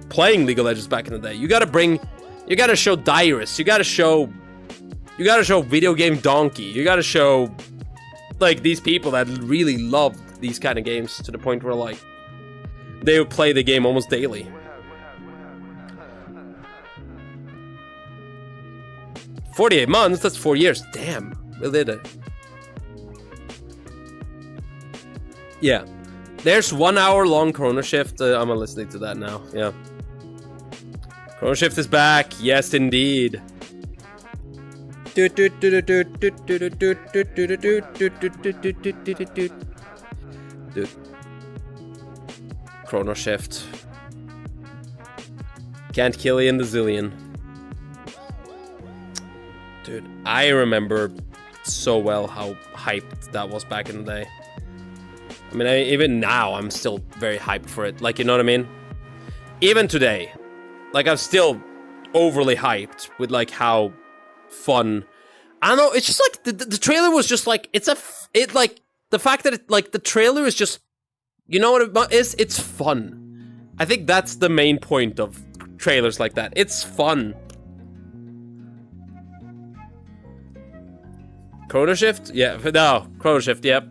playing League of Legends back in the day. You gotta show Dyrus, you gotta show Video Game Donkey, you gotta show like these people that really loved these kind of games to the point where like they would play the game almost daily. "48 months, that's 4 years. Damn, we did it. Yeah. There's 1 hour long Chrono Shift. I'm listening to that now. Yeah. Chrono Shift is back. Yes, indeed. Dude. Chrono Shift. Can't kill you in the zillion. Dude, I remember so well how hyped that was back in the day. I mean, even now, I'm still very hyped for it. Like, you know what I mean? Even today, like, I'm still overly hyped with, like, how fun. I don't know, it's just, like, the trailer was just, like, like, the fact that, the trailer is just, you know what it is? It's fun. I think that's the main point of trailers like that. It's fun. Chrono Shift? Yeah, no, Chrono Shift, yep.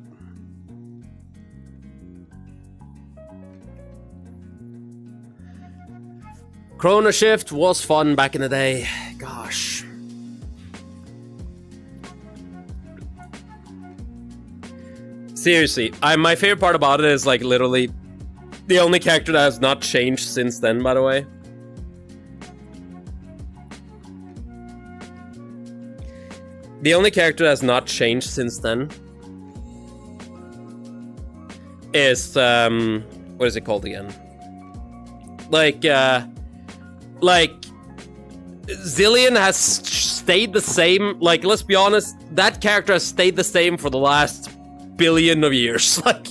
Chrono Shift was fun back in the day. Gosh. Seriously, my favorite part about it is like literally the only character that has not changed since then, by the way. The only character that has not changed since then is, what is it called again? Like, Zillion has stayed the same. Like, let's be honest, that character has stayed the same for the last billion of years. Like,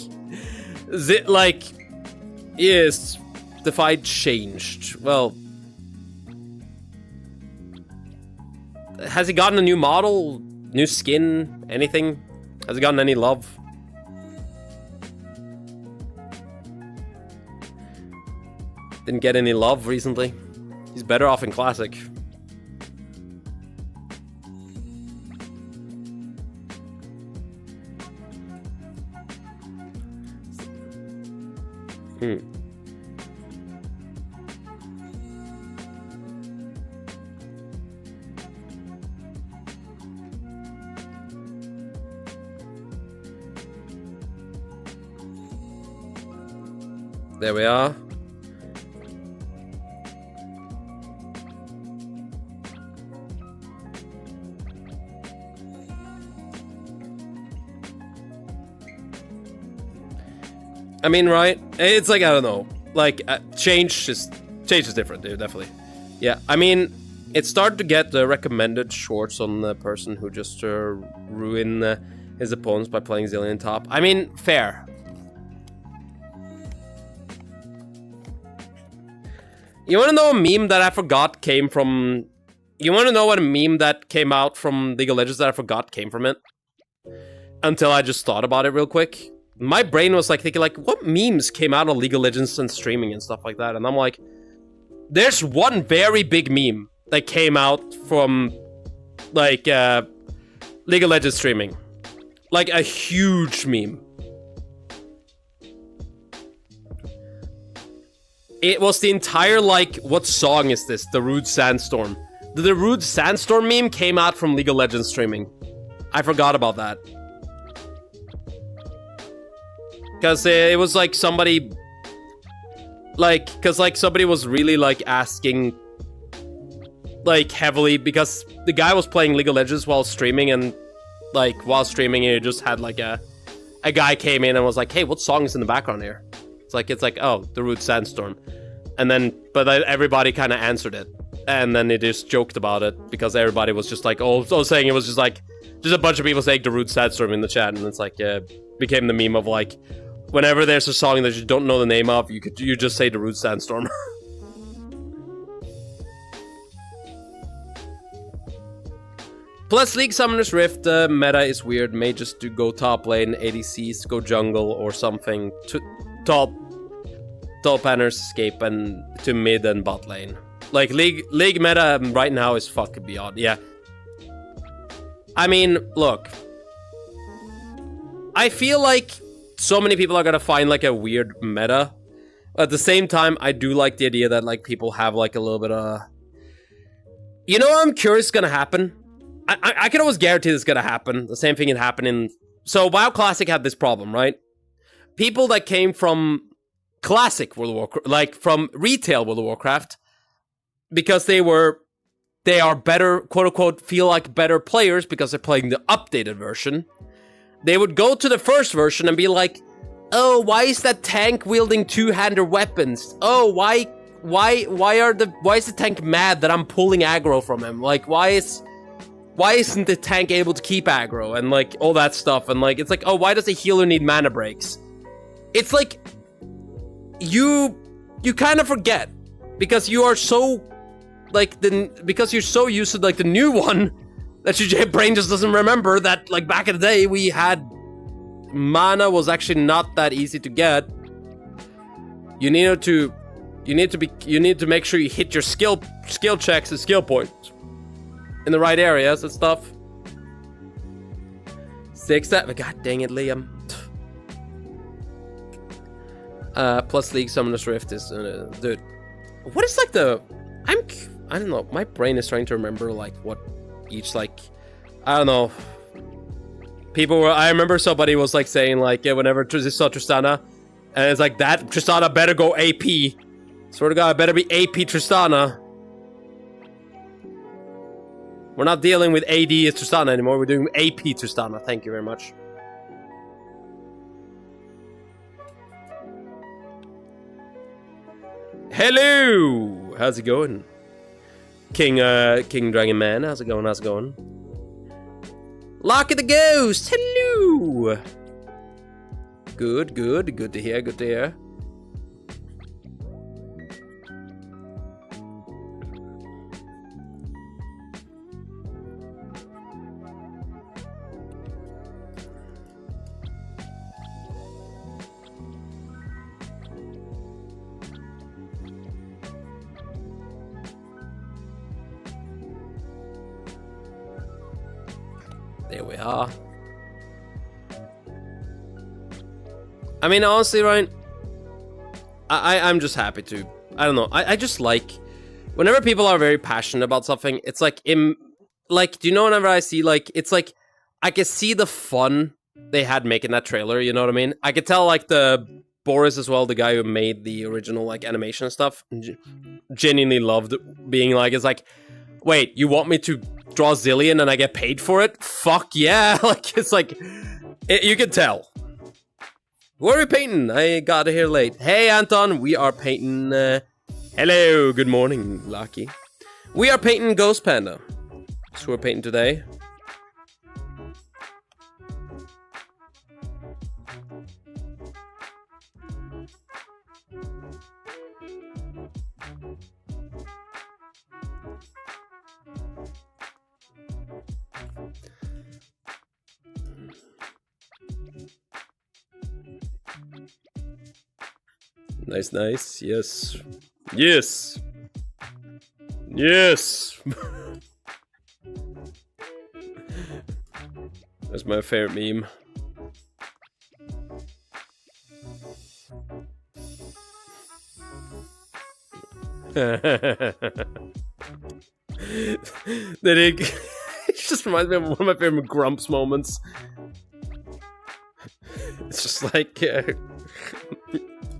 yes, defied changed. Well, has he gotten a new model, new skin, anything? Has he gotten any love? Didn't get any love recently. He's better off in Classic. There we are. I mean, right? It's like, I don't know. Like, change is different, dude, definitely. Yeah, I mean, it started to get the recommended shorts on the person who just ruined his opponents by playing Zillion top. I mean, fair. You wanna know a meme that I forgot came from... You wanna know what a meme that came out from League of Legends that I forgot came from it? Until I just thought about it real quick. My brain was like thinking like, what memes came out of League of Legends and streaming and stuff like that? And I'm like, there's one very big meme that came out from like League of Legends streaming. Like a huge meme. It was the entire like, what song is this? The Rude Sandstorm. The Rude Sandstorm meme came out from League of Legends streaming. I forgot about that. Because it was like somebody... Like, because like somebody was really like asking... Like heavily, because the guy was playing League of Legends while streaming and... Like, while streaming it just had like a guy came in and was like, hey, what song is in the background here? It's like, oh, the Rude Sandstorm. And then, but everybody kind of answered it. And then they just joked about it, because everybody was just like, saying it was just like... Just a bunch of people saying the Rude Sandstorm in the chat, and it's like, became the meme of like... Whenever there's a song that you don't know the name of, you just say the Rude Sandstorm. Plus League Summoner's Rift meta is weird. May just do go top lane, ADCs go jungle or something. To top banners escape and to mid and bot lane. Like League meta right now is fucking beyond. Yeah. I mean, look. I feel like so many people are gonna find like a weird meta. At the same time, I do like the idea that like people have like a little bit of... You know what I'm curious is gonna happen? I can always guarantee this is gonna happen. The same thing can happen in... So WoW Classic had this problem, right? People that came from Classic World of Warcraft, like from retail World of Warcraft, because they are better, quote unquote, feel like better players because they're playing the updated version. They would go to the first version and be like, oh, why is that tank wielding two-hander weapons? Oh, why is the tank mad that I'm pulling aggro from him? Like, why isn't the tank able to keep aggro? And like, all that stuff. And like, it's like, oh, why does the healer need mana breaks? It's like, you kind of forget. Because you are so, like, because you're so used to like the new one, that your brain just doesn't remember that like back in the day we had mana was actually not that easy to get. You need to make sure you hit your skill checks and skill points in the right areas and stuff. 6-7. God dang it, Liam. Plus League Summoner's Rift is dude. What is like the I don't know. My brain is trying to remember like what each like I don't know. I remember somebody was like saying like, yeah, whenever they saw Tristana, and it's like that Tristana better go AP. Swear to God, it better be AP Tristana. We're not dealing with AD as Tristana anymore. We're doing AP Tristana. Thank you very much. Hello, how's it going? King Dragon Man, how's it going? How's it going? Lock of the Ghost, hello. Good to hear. Good to hear. There we are. I mean, honestly, Ryan, I'm just happy to. I don't know. I just like whenever people are very passionate about something. It's like do you know? Whenever I see like, it's like I can see the fun they had making that trailer. You know what I mean? I could tell like the Boris as well, the guy who made the original like animation stuff, genuinely loved being like, it's like, wait, you want me to draw Zillion and I get paid for it? Fuck yeah. Like, it's like, you can tell. What are we painting? I got here late. Hey, Anton, we are painting, hello, good morning, Lucky. We are painting Ghost Panda. That's who we're painting today. Nice. Yes. That's my favorite meme. It just reminds me of one of my favorite Grumps moments. It's just like,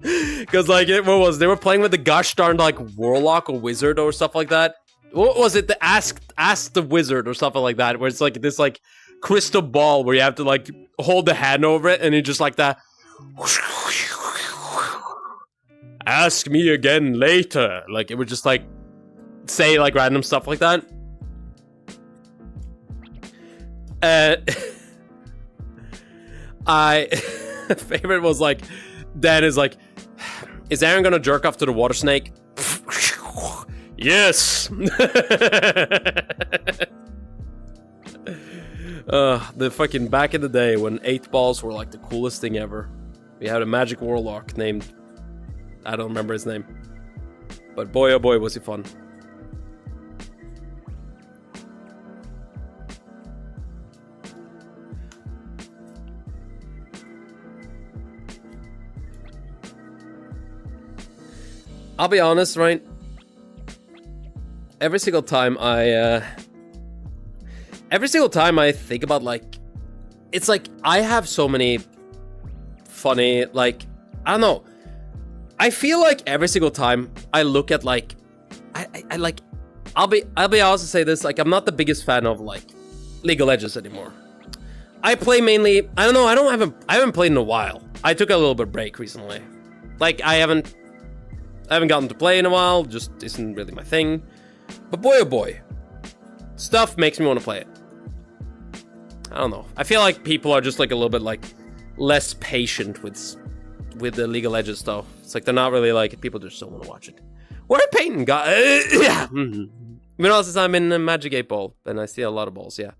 because like they were playing with the gosh darn like warlock or wizard or stuff like that. What was it? The ask the wizard or something like that, where it's like this like crystal ball where you have to like hold the hand over it and you just like that. Ask me again later. Like it would just like say like random stuff like that. Favorite was like, Dan is like, is Aaron gonna jerk off to the water snake? Yes. The fucking back in the day when 8 balls were like the coolest thing ever. We had a magic warlock named... I don't remember his name. But boy oh boy was he fun. I'll be honest, right? Every single time I think about, like, it's like I have so many funny, like, I don't know. I feel like every single time I look at, like, I like, I'll be honest to say this, like, I'm not the biggest fan of, like, League of Legends anymore. I play mainly, I don't know, I haven't played in a while. I took a little bit of break recently. Like, I haven't gotten to play in a while, just isn't really my thing. But boy oh boy, stuff makes me want to play it. I don't know. I feel like people are just like a little bit like less patient with the League of Legends stuff. It's like they're not really like, people just don't want to watch it. Where Peyton got yeah. You know, since I'm in Magic 8 Ball and I see a lot of balls, yeah.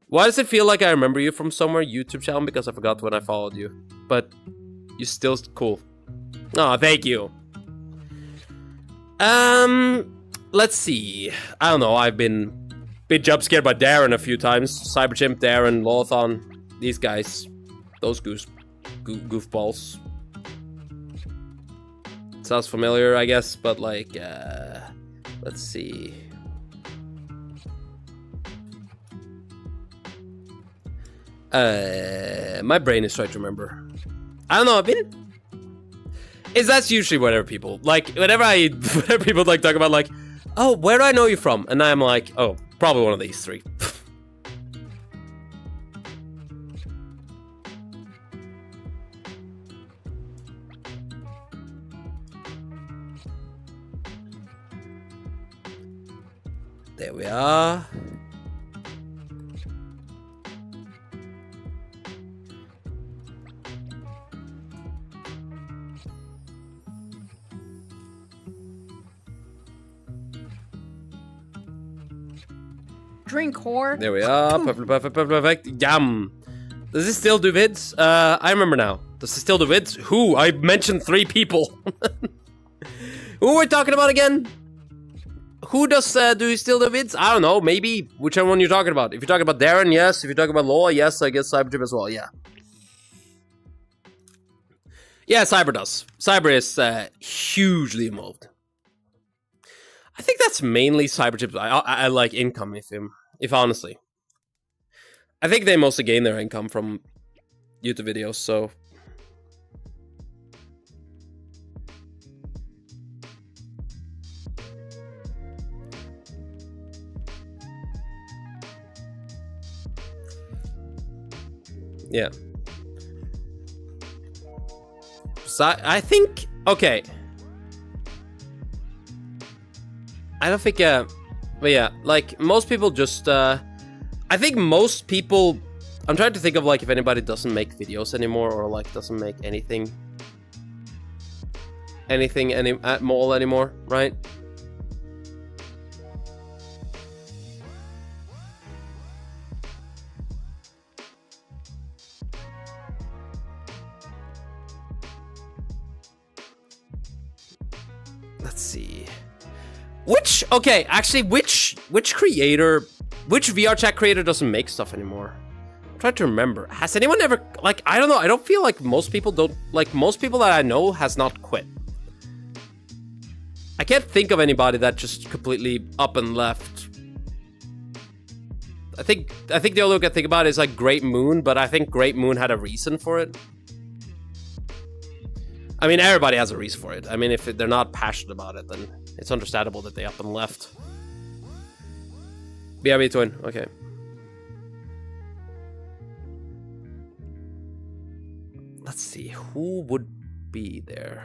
Why does it feel like I remember you from somewhere? YouTube channel, because I forgot when I followed you. But you're still cool. Oh, thank you. Let's see. I don't know. I've been jump scared by Darren a few times. Cyberchimp, Darren, Lolathon, these guys, those goofballs. Sounds familiar, I guess, but like, let's see. My brain is trying to remember. I don't know. That's usually whatever people like. Whenever people like talk about like, oh, where do I know you from? And I'm like, oh, probably one of these 3. There we are. Drink whore. There we are. Perfect. Yum. Does this still do vids? I remember now. Does it still do vids? Who? I mentioned 3 people. Who are we talking about again? Who does do still do vids? I don't know. Maybe whichever one you're talking about. If you're talking about Darren, yes. If you're talking about Lola, yes. I guess Cyberchip as well. Yeah. Yeah, Cyber does. Cyber is hugely involved. I think that's mainly Cyberchip's I like income with him, if honestly. I think they mostly gain their income from YouTube videos, so. Yeah. So I think, okay. I don't think, but yeah, like, most people just, I think most people, I'm trying to think of, like, if anybody doesn't make videos anymore, or, like, doesn't make anything at mall anymore, right? Let's see. Okay, actually, which creator, which VR chat creator doesn't make stuff anymore? I'm trying to remember. Has anyone ever, like, I don't know, I don't feel like most people don't, like, most people that I know has not quit. I can't think of anybody that just completely up and left. I think the only one I can think about is, like, Great Moon, but I think Great Moon had a reason for it. I mean, everybody has a reason for it. I mean, if they're not passionate about it, then it's understandable that they up and left. BRB Twin, okay. Let's see, who would be there?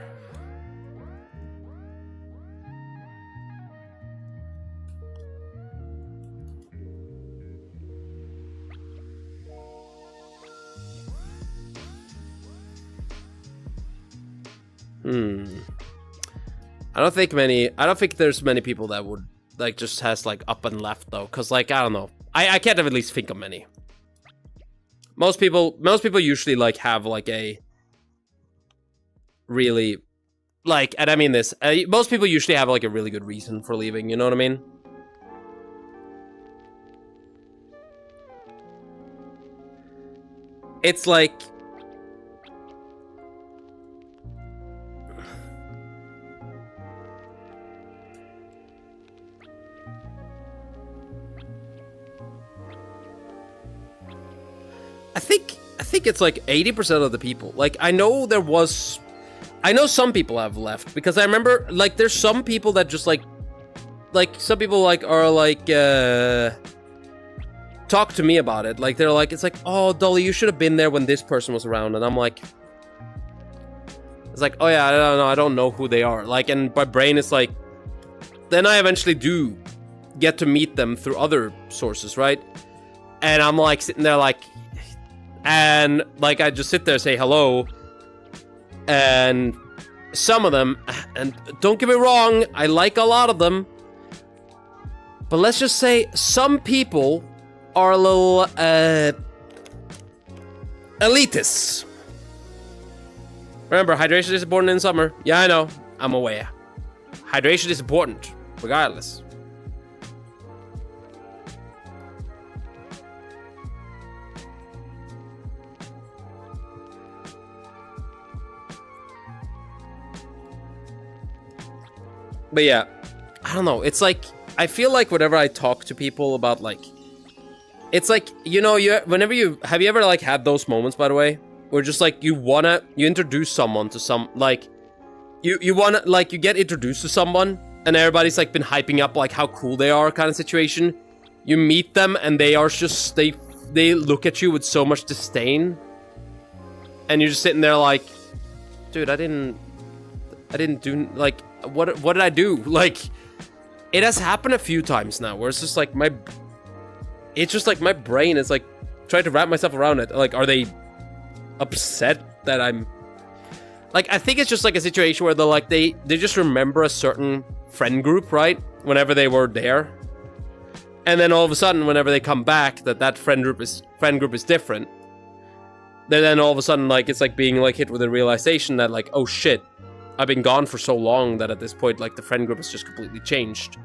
I don't think there's many people that would, like, just has, like, up and left, though. Because, like, I don't know. I can't at least think of many. Most people usually like have like a really like, and I mean this, most people usually have like a really good reason for leaving, you know what I mean? It's like I think it's like 80% of the people. Like I know some people have left because I remember like there's some people that just like some people like are like talk to me about it. Like they're like, it's like, oh Dolly, you should have been there when this person was around, and I'm like, it's like, oh yeah, I don't know who they are. Like, and my brain is like, then I eventually do get to meet them through other sources, right? And I'm like sitting there like, and like I just sit there and say hello, and some of them, and don't get me wrong, I like a lot of them, but let's just say some people are a little elitists. Remember, hydration is important in summer. Yeah, I know, I'm aware. Hydration is important regardless. But yeah, I don't know. It's like, I feel like whenever I talk to people about like, it's like, you know, have you ever like had those moments, by the way, where just like you introduce someone to some, like, you wanna, like, you get introduced to someone and everybody's like been hyping up like how cool they are kind of situation. You meet them and they are just, they look at you with so much disdain. And you're just sitting there like, dude, I didn't do, like, what did I do? Like, it has happened a few times now where it's just like my brain is like trying to wrap myself around it. Like, are they upset that I'm like, I think it's just like a situation where they're like, they just remember a certain friend group, right? Whenever they were there. And then all of a sudden, whenever they come back, that friend group is different. Then all of a sudden, like, it's like being like hit with a realization that like, oh shit, I've been gone for so long that at this point, like, the friend group has just completely changed.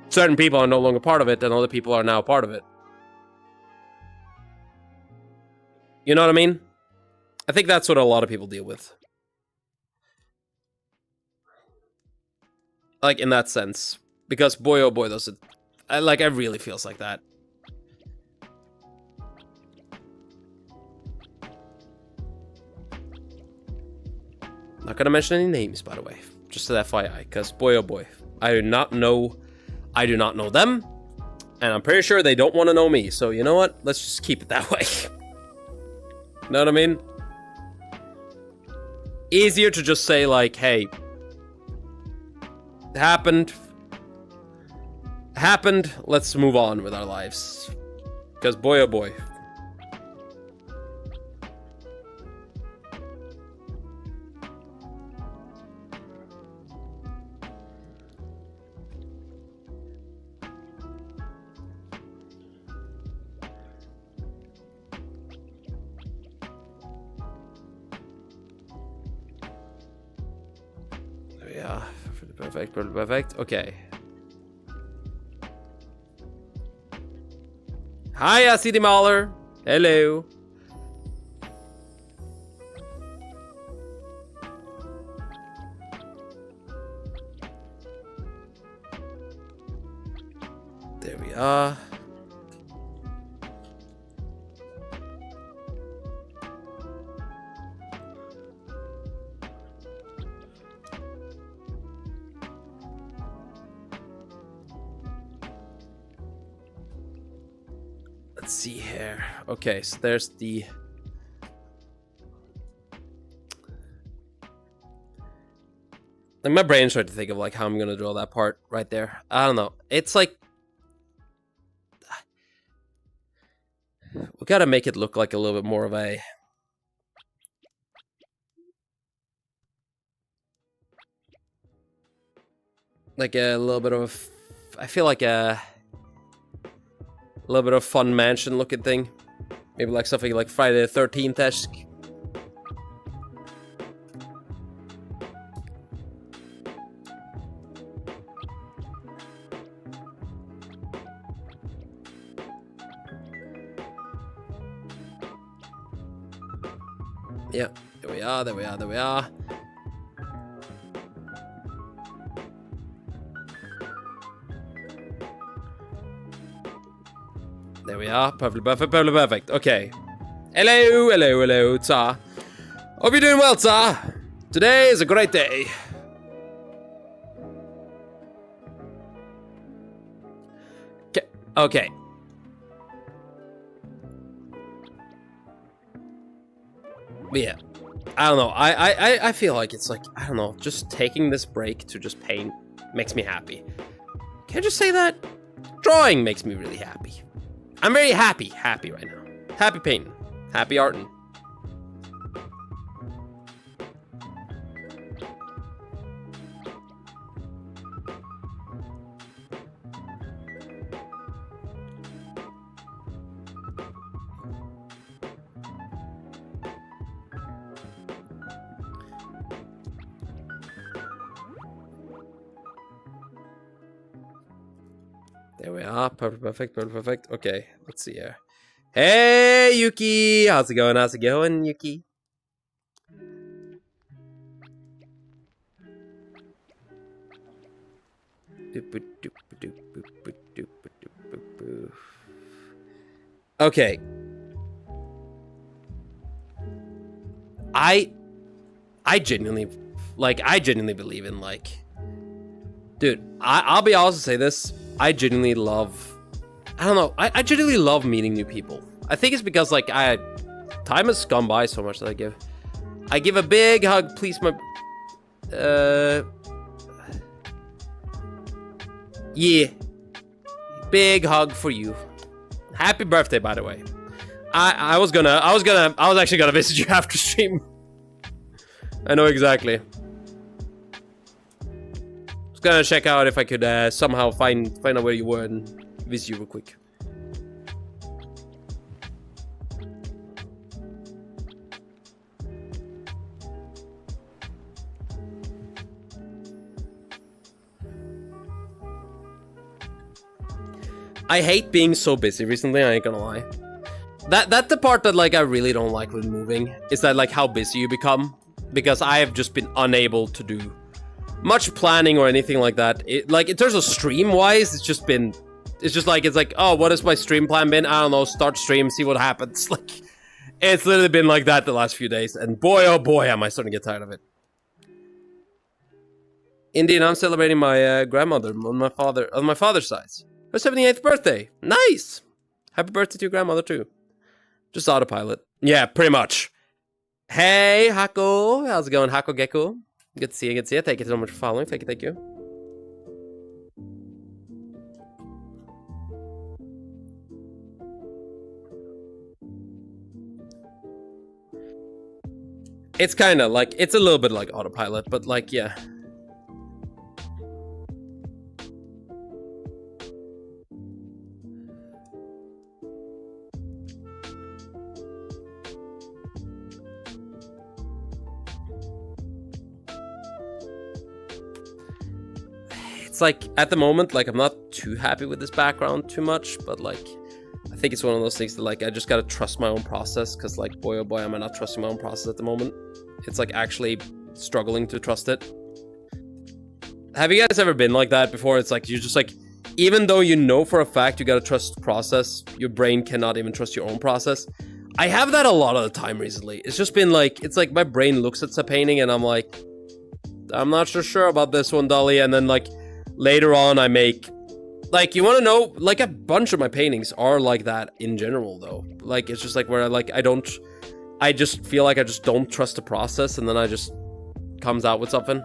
Certain people are no longer part of it, and other people are now part of it. You know what I mean? I think that's what a lot of people deal with. Like, in that sense. Because boy, oh boy, does it... I really feels like that. Not gonna mention any names, by the way. Just an FYI, because boy oh boy, I do not know them, and I'm pretty sure they don't want to know me. So you know what? Let's just keep it that way. Know what I mean? Easier to just say like, hey, it happened. Let's move on with our lives. Because boy oh boy. Yeah, perfect. Okay. Hi, CD Mahler. Hello. There we are. Let's see here. Okay, so there's the... Like, my brain's trying to think of like how I'm gonna draw that part right there. I don't know. It's like... We gotta make it look like a little bit more of a... Like a little bit of a... I feel like a... A little bit of fun mansion looking thing. Maybe like something like Friday the 13th-esque. Yeah, there we are, there we are, there we are. There we are, perfectly perfect, perfectly perfect. Okay. Hello, hello, hello, Tsar. Hope you're doing well, Tsar. Today is a great day. Okay. But yeah, I don't know. I feel like it's like, I don't know, just taking this break to just paint makes me happy. Can I just say that? Drawing makes me really happy. I'm very happy right now. Happy painting, happy arting. There we are. Perfect, perfect, perfect, perfect. Okay, let's see here. Hey, Yuki! How's it going? How's it going, Yuki? Okay. I genuinely, like, I genuinely believe in, like... Dude, I'll be honest and say this. I genuinely love... I don't know. I genuinely love meeting new people. I think it's because, like, time has gone by so much that I give a big hug, please, my... Yeah. Big hug for you. Happy birthday, by the way. I was actually gonna visit you after stream. I know exactly. I was gonna check out if I could somehow find out where you were and visit you real quick. I hate being so busy recently, I ain't gonna lie. That's the part that, like, I really don't like with moving, is that, like, how busy you become. Because I have just been unable to do much planning or anything like that. Like, in terms of stream-wise, it's just like, oh, what has my stream plan been? I don't know, start stream, see what happens. Like, it's literally been like that the last few days, and boy, oh boy, am I starting to get tired of it. Indeed, I'm celebrating my grandmother on my father's side. Her 78th birthday. Nice! Happy birthday to your grandmother, too. Just autopilot. Yeah, pretty much. Hey, Hako. How's it going, Hako Gecko? Good to see you, good to see you. Thank you so much for following. Thank you, thank you. It's kind of like, it's a little bit like autopilot, but like, yeah. It's like, at the moment, like, I'm not too happy with this background too much, but like, I think it's one of those things that, like, I just gotta trust my own process, because, like, boy oh boy, am I not trusting my own process at the moment. It's like actually struggling to trust it. Have you guys ever been like that before? It's like, you're just like, even though you know for a fact you gotta trust the process, your brain cannot even trust your own process. I have that a lot of the time recently. It's just been like, it's like my brain looks at the painting and I'm like, I'm not so sure about this one, Dolly, and then like, later on, I make, like, you want to know, like, a bunch of my paintings are like that in general, though. Like, it's just like where I just feel like I just don't trust the process, and then I just comes out with something.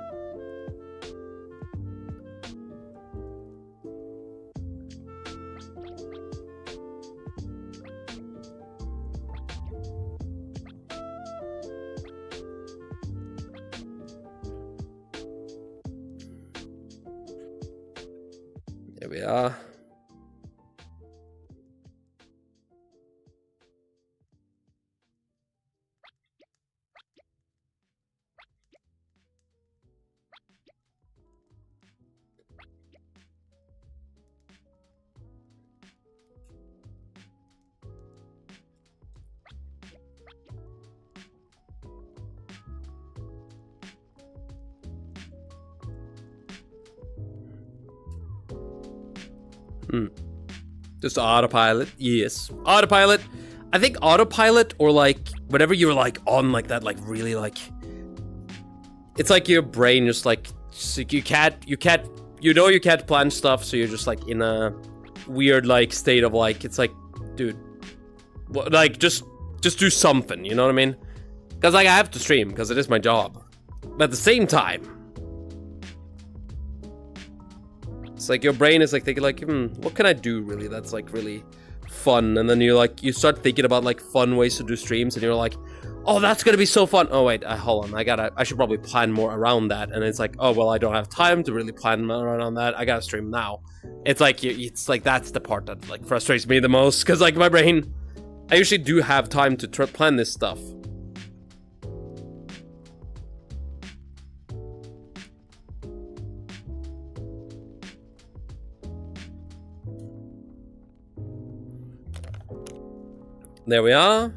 There we are. Just autopilot, yes. Autopilot. I think autopilot or like whenever you're like on like that, like really like, it's like your brain just like you can't plan stuff, so you're just like in a weird like state of like, it's like, dude, like just do something, you know what I mean? Because like I have to stream because it is my job, but at the same time, it's like your brain is like thinking like, what can I do really that's like really fun? And then you start thinking about like fun ways to do streams, and you're like, oh, that's gonna be so fun. Oh wait, hold on, I should probably plan more around that. And it's like, oh well, I don't have time to really plan around that. I gotta stream now. It's like that's the part that like frustrates me the most, because like my brain, I usually do have time to plan this stuff. There we are.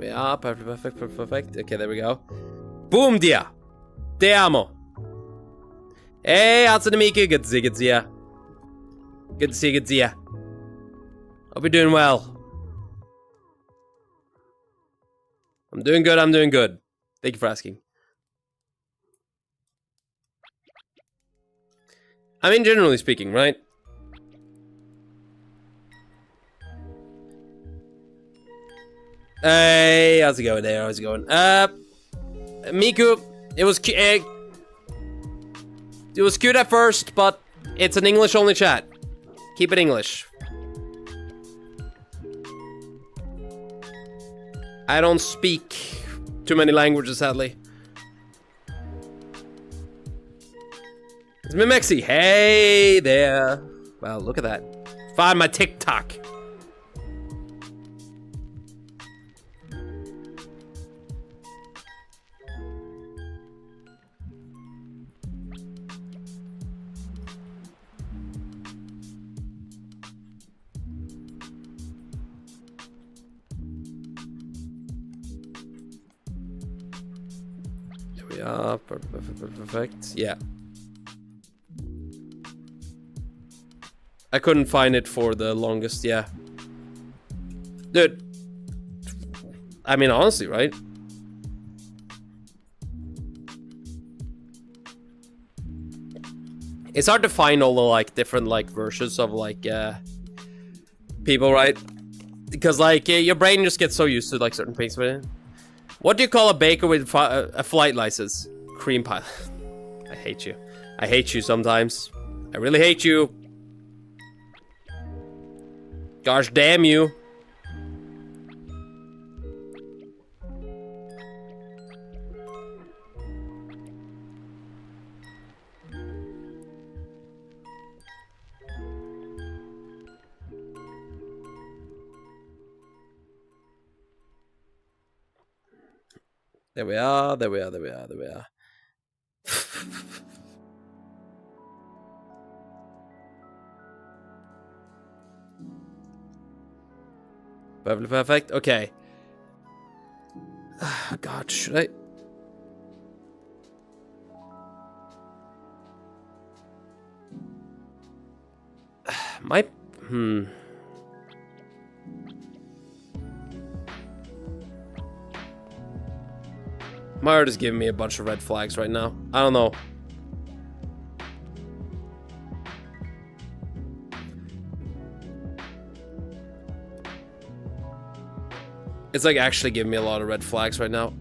Yeah, perfect. Okay, there we go. Boom, dia. Te amo. Hey, Hatsune good to see ya. Good to see ya. Hope you're doing well. I'm doing good. Thank you for asking. I mean, generally speaking, right? Hey, how's it going there? How's it going? Miku, it was cute at first, but it's an English-only chat. Keep it English. I don't speak too many languages, sadly. It's Mimexi. Hey there. Wow, look at that. Find my TikTok. Yeah, perfect. Yeah. I couldn't find it for the longest, yeah. Dude. I mean, honestly, right? It's hard to find all the, like, different, like, versions of, like, people, right? Because, like, your brain just gets so used to, like, certain things with it. What do you call a baker with a flight license? Cream pie. I hate you. I hate you sometimes. I really hate you. Gosh damn you. There we are. Perfect. Okay. God, should I? My My heart is giving me a bunch of red flags right now. I don't know. It's like actually giving me a lot of red flags right now.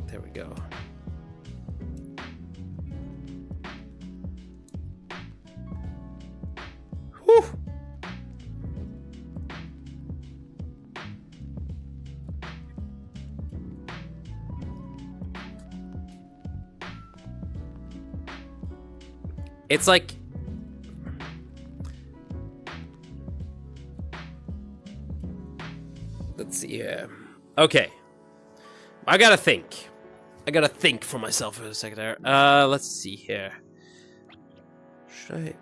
There we go. Whew. It's like Okay. I gotta think. I gotta think for myself for a second there. Let's see here. Should I...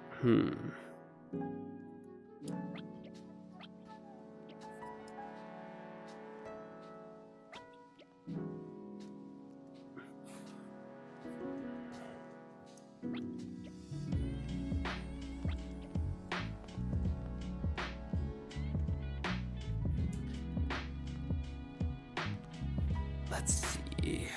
Let's see.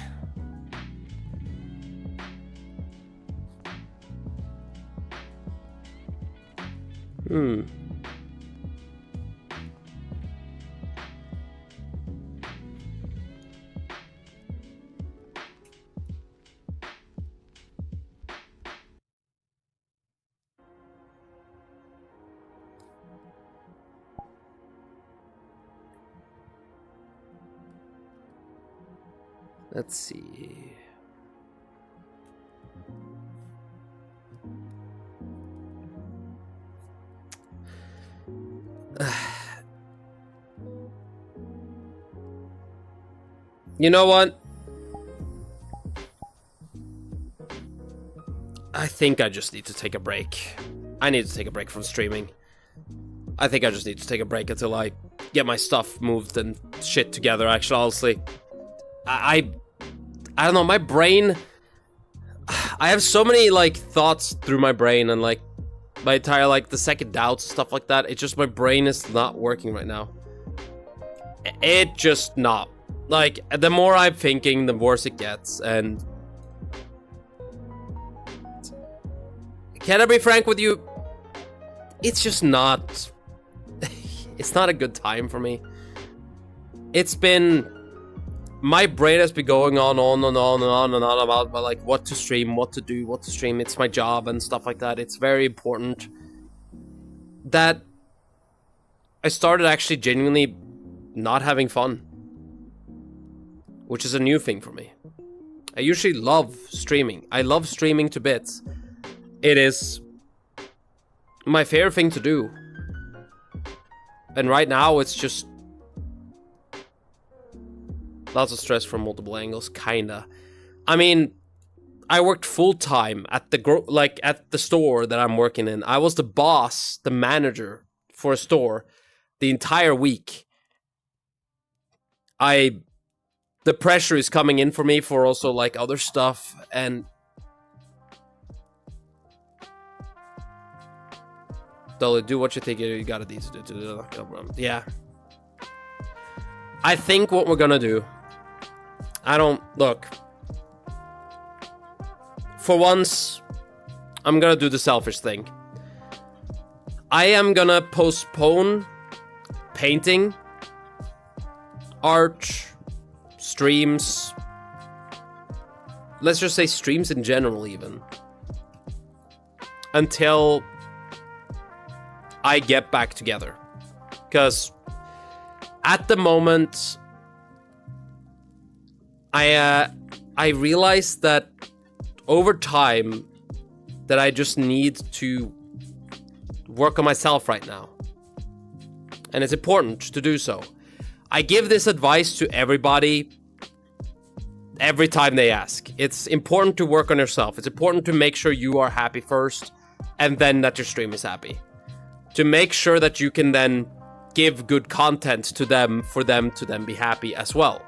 Let's see. You know what? I think I just need to take a break. I need to take a break from streaming. I think I just need to take a break until I get my stuff moved and shit together, actually, honestly. I don't know, my brain... I have so many, like, thoughts through my brain and, like, my entire, like, the second doubts, stuff like that. It's just my brain is not working right now. It just not. Like, the more I'm thinking, the worse it gets, and... Can I be frank with you? It's just not... It's not a good time for me. It's been... My brain has been going on and on about like what to stream, what to do, what to stream. It's my job and stuff like that. It's very important that I started actually genuinely not having fun, which is a new thing for me. I usually love streaming. I love streaming to bits. It is my favorite thing to do. And right now it's just lots of stress from multiple angles, kinda. I mean, I worked full-time at the at the store that I'm working in. I was the boss, the manager for a store the entire week. The pressure is coming in for me for also like other stuff, and Dolly, do what you think you gotta do. Yeah. I think what we're gonna do, look, for once, I'm gonna do the selfish thing. I am gonna postpone painting, art, streams, let's just say streams in general even, until I get back together. Because at the moment, I realized that over time that I just need to work on myself right now. And it's important to do so. I give this advice to everybody every time they ask. It's important to work on yourself. It's important to make sure you are happy first, and then that your stream is happy. To make sure that you can then give good content to them for them to then be happy as well.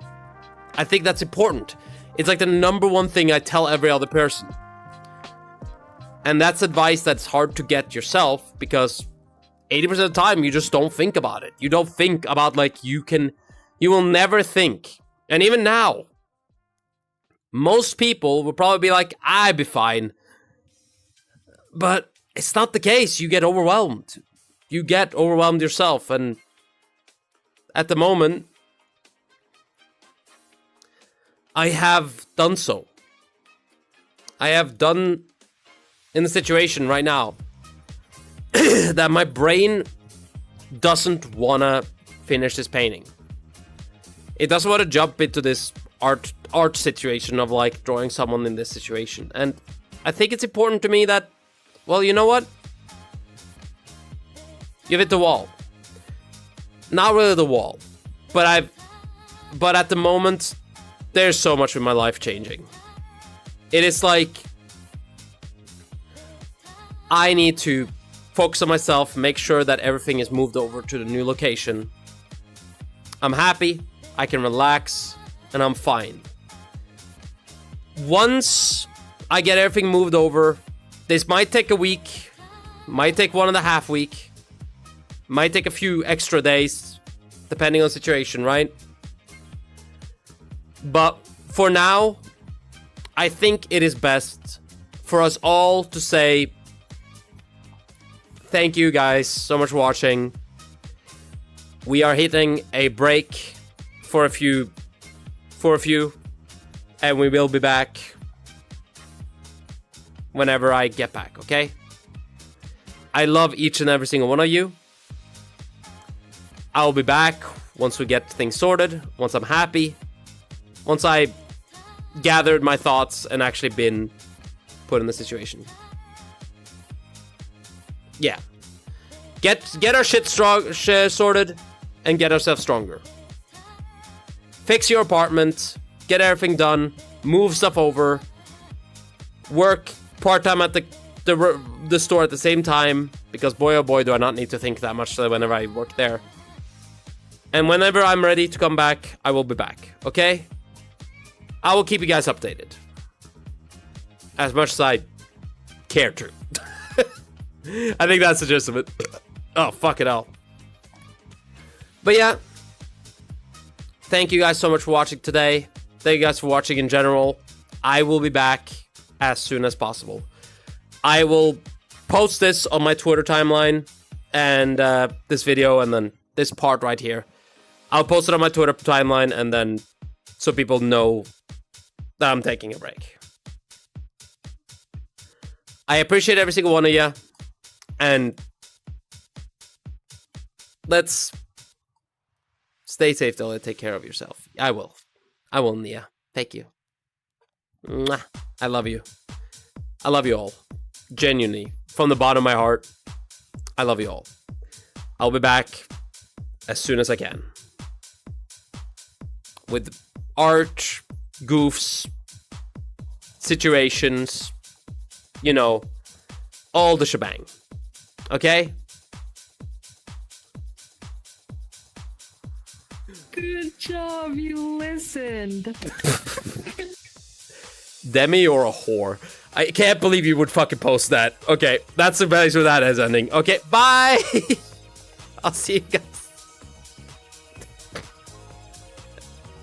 I think that's important. It's like the number one thing I tell every other person. And that's advice that's hard to get yourself, because 80% of the time you just don't think about it. You don't think about like you will never think. And even now, most people will probably be like, I'd be fine. But it's not the case. You get overwhelmed. You get overwhelmed yourself, and at the moment, I have done so. I have done in the situation right now that my brain doesn't want to finish this painting. It doesn't want to jump into this art situation of like drawing someone in this situation. And I think it's important to me that, well, you know what? You've hit the wall. Not really the wall, but But at the moment, there's so much in my life changing. It is like I need to focus on myself, make sure that everything is moved over to the new location. I'm happy, I can relax, and I'm fine. Once I get everything moved over, this might take a week, might take 1.5 weeks, might take a few extra days, depending on the situation, right? But for now, I think it is best for us all to say thank you guys so much for watching. We are hitting a break for a few, and we will be back whenever I get back, okay? I love each and every single one of you. I'll be back once we get things sorted, once I'm happy, once I gathered my thoughts and actually been put in the situation. Yeah. Get our shit sorted and get ourselves stronger. Fix your apartment, get everything done, move stuff over, work part-time at the store at the same time, because boy oh boy do I not need to think that much whenever I work there. And whenever I'm ready to come back, I will be back, okay? I will keep you guys updated. As much as I care to. I think that's the gist of it. Oh, fuck it all. But yeah. Thank you guys so much for watching today. Thank you guys for watching in general. I will be back as soon as possible. I will post this on my Twitter timeline and this video and then this part right here. I'll post it on my Twitter timeline and then so people know that I'm taking a break. I appreciate every single one of you. And let's stay safe though and take care of yourself. I will. I will, Nia. Thank you. Mwah. I love you. I love you all. Genuinely. From the bottom of my heart. I love you all. I'll be back as soon as I can. With art, goofs, situations, you know, all the shebang. Okay? Good job, you listened. Demi, you're a whore. I can't believe you would fucking post that. Okay, that's the place where that is ending. Okay, bye! I'll see you guys.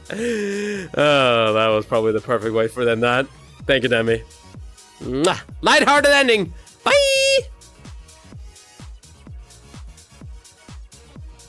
Oh, that was probably the perfect way for them that. Thank you, Demi. Mwah. Lighthearted ending. Bye!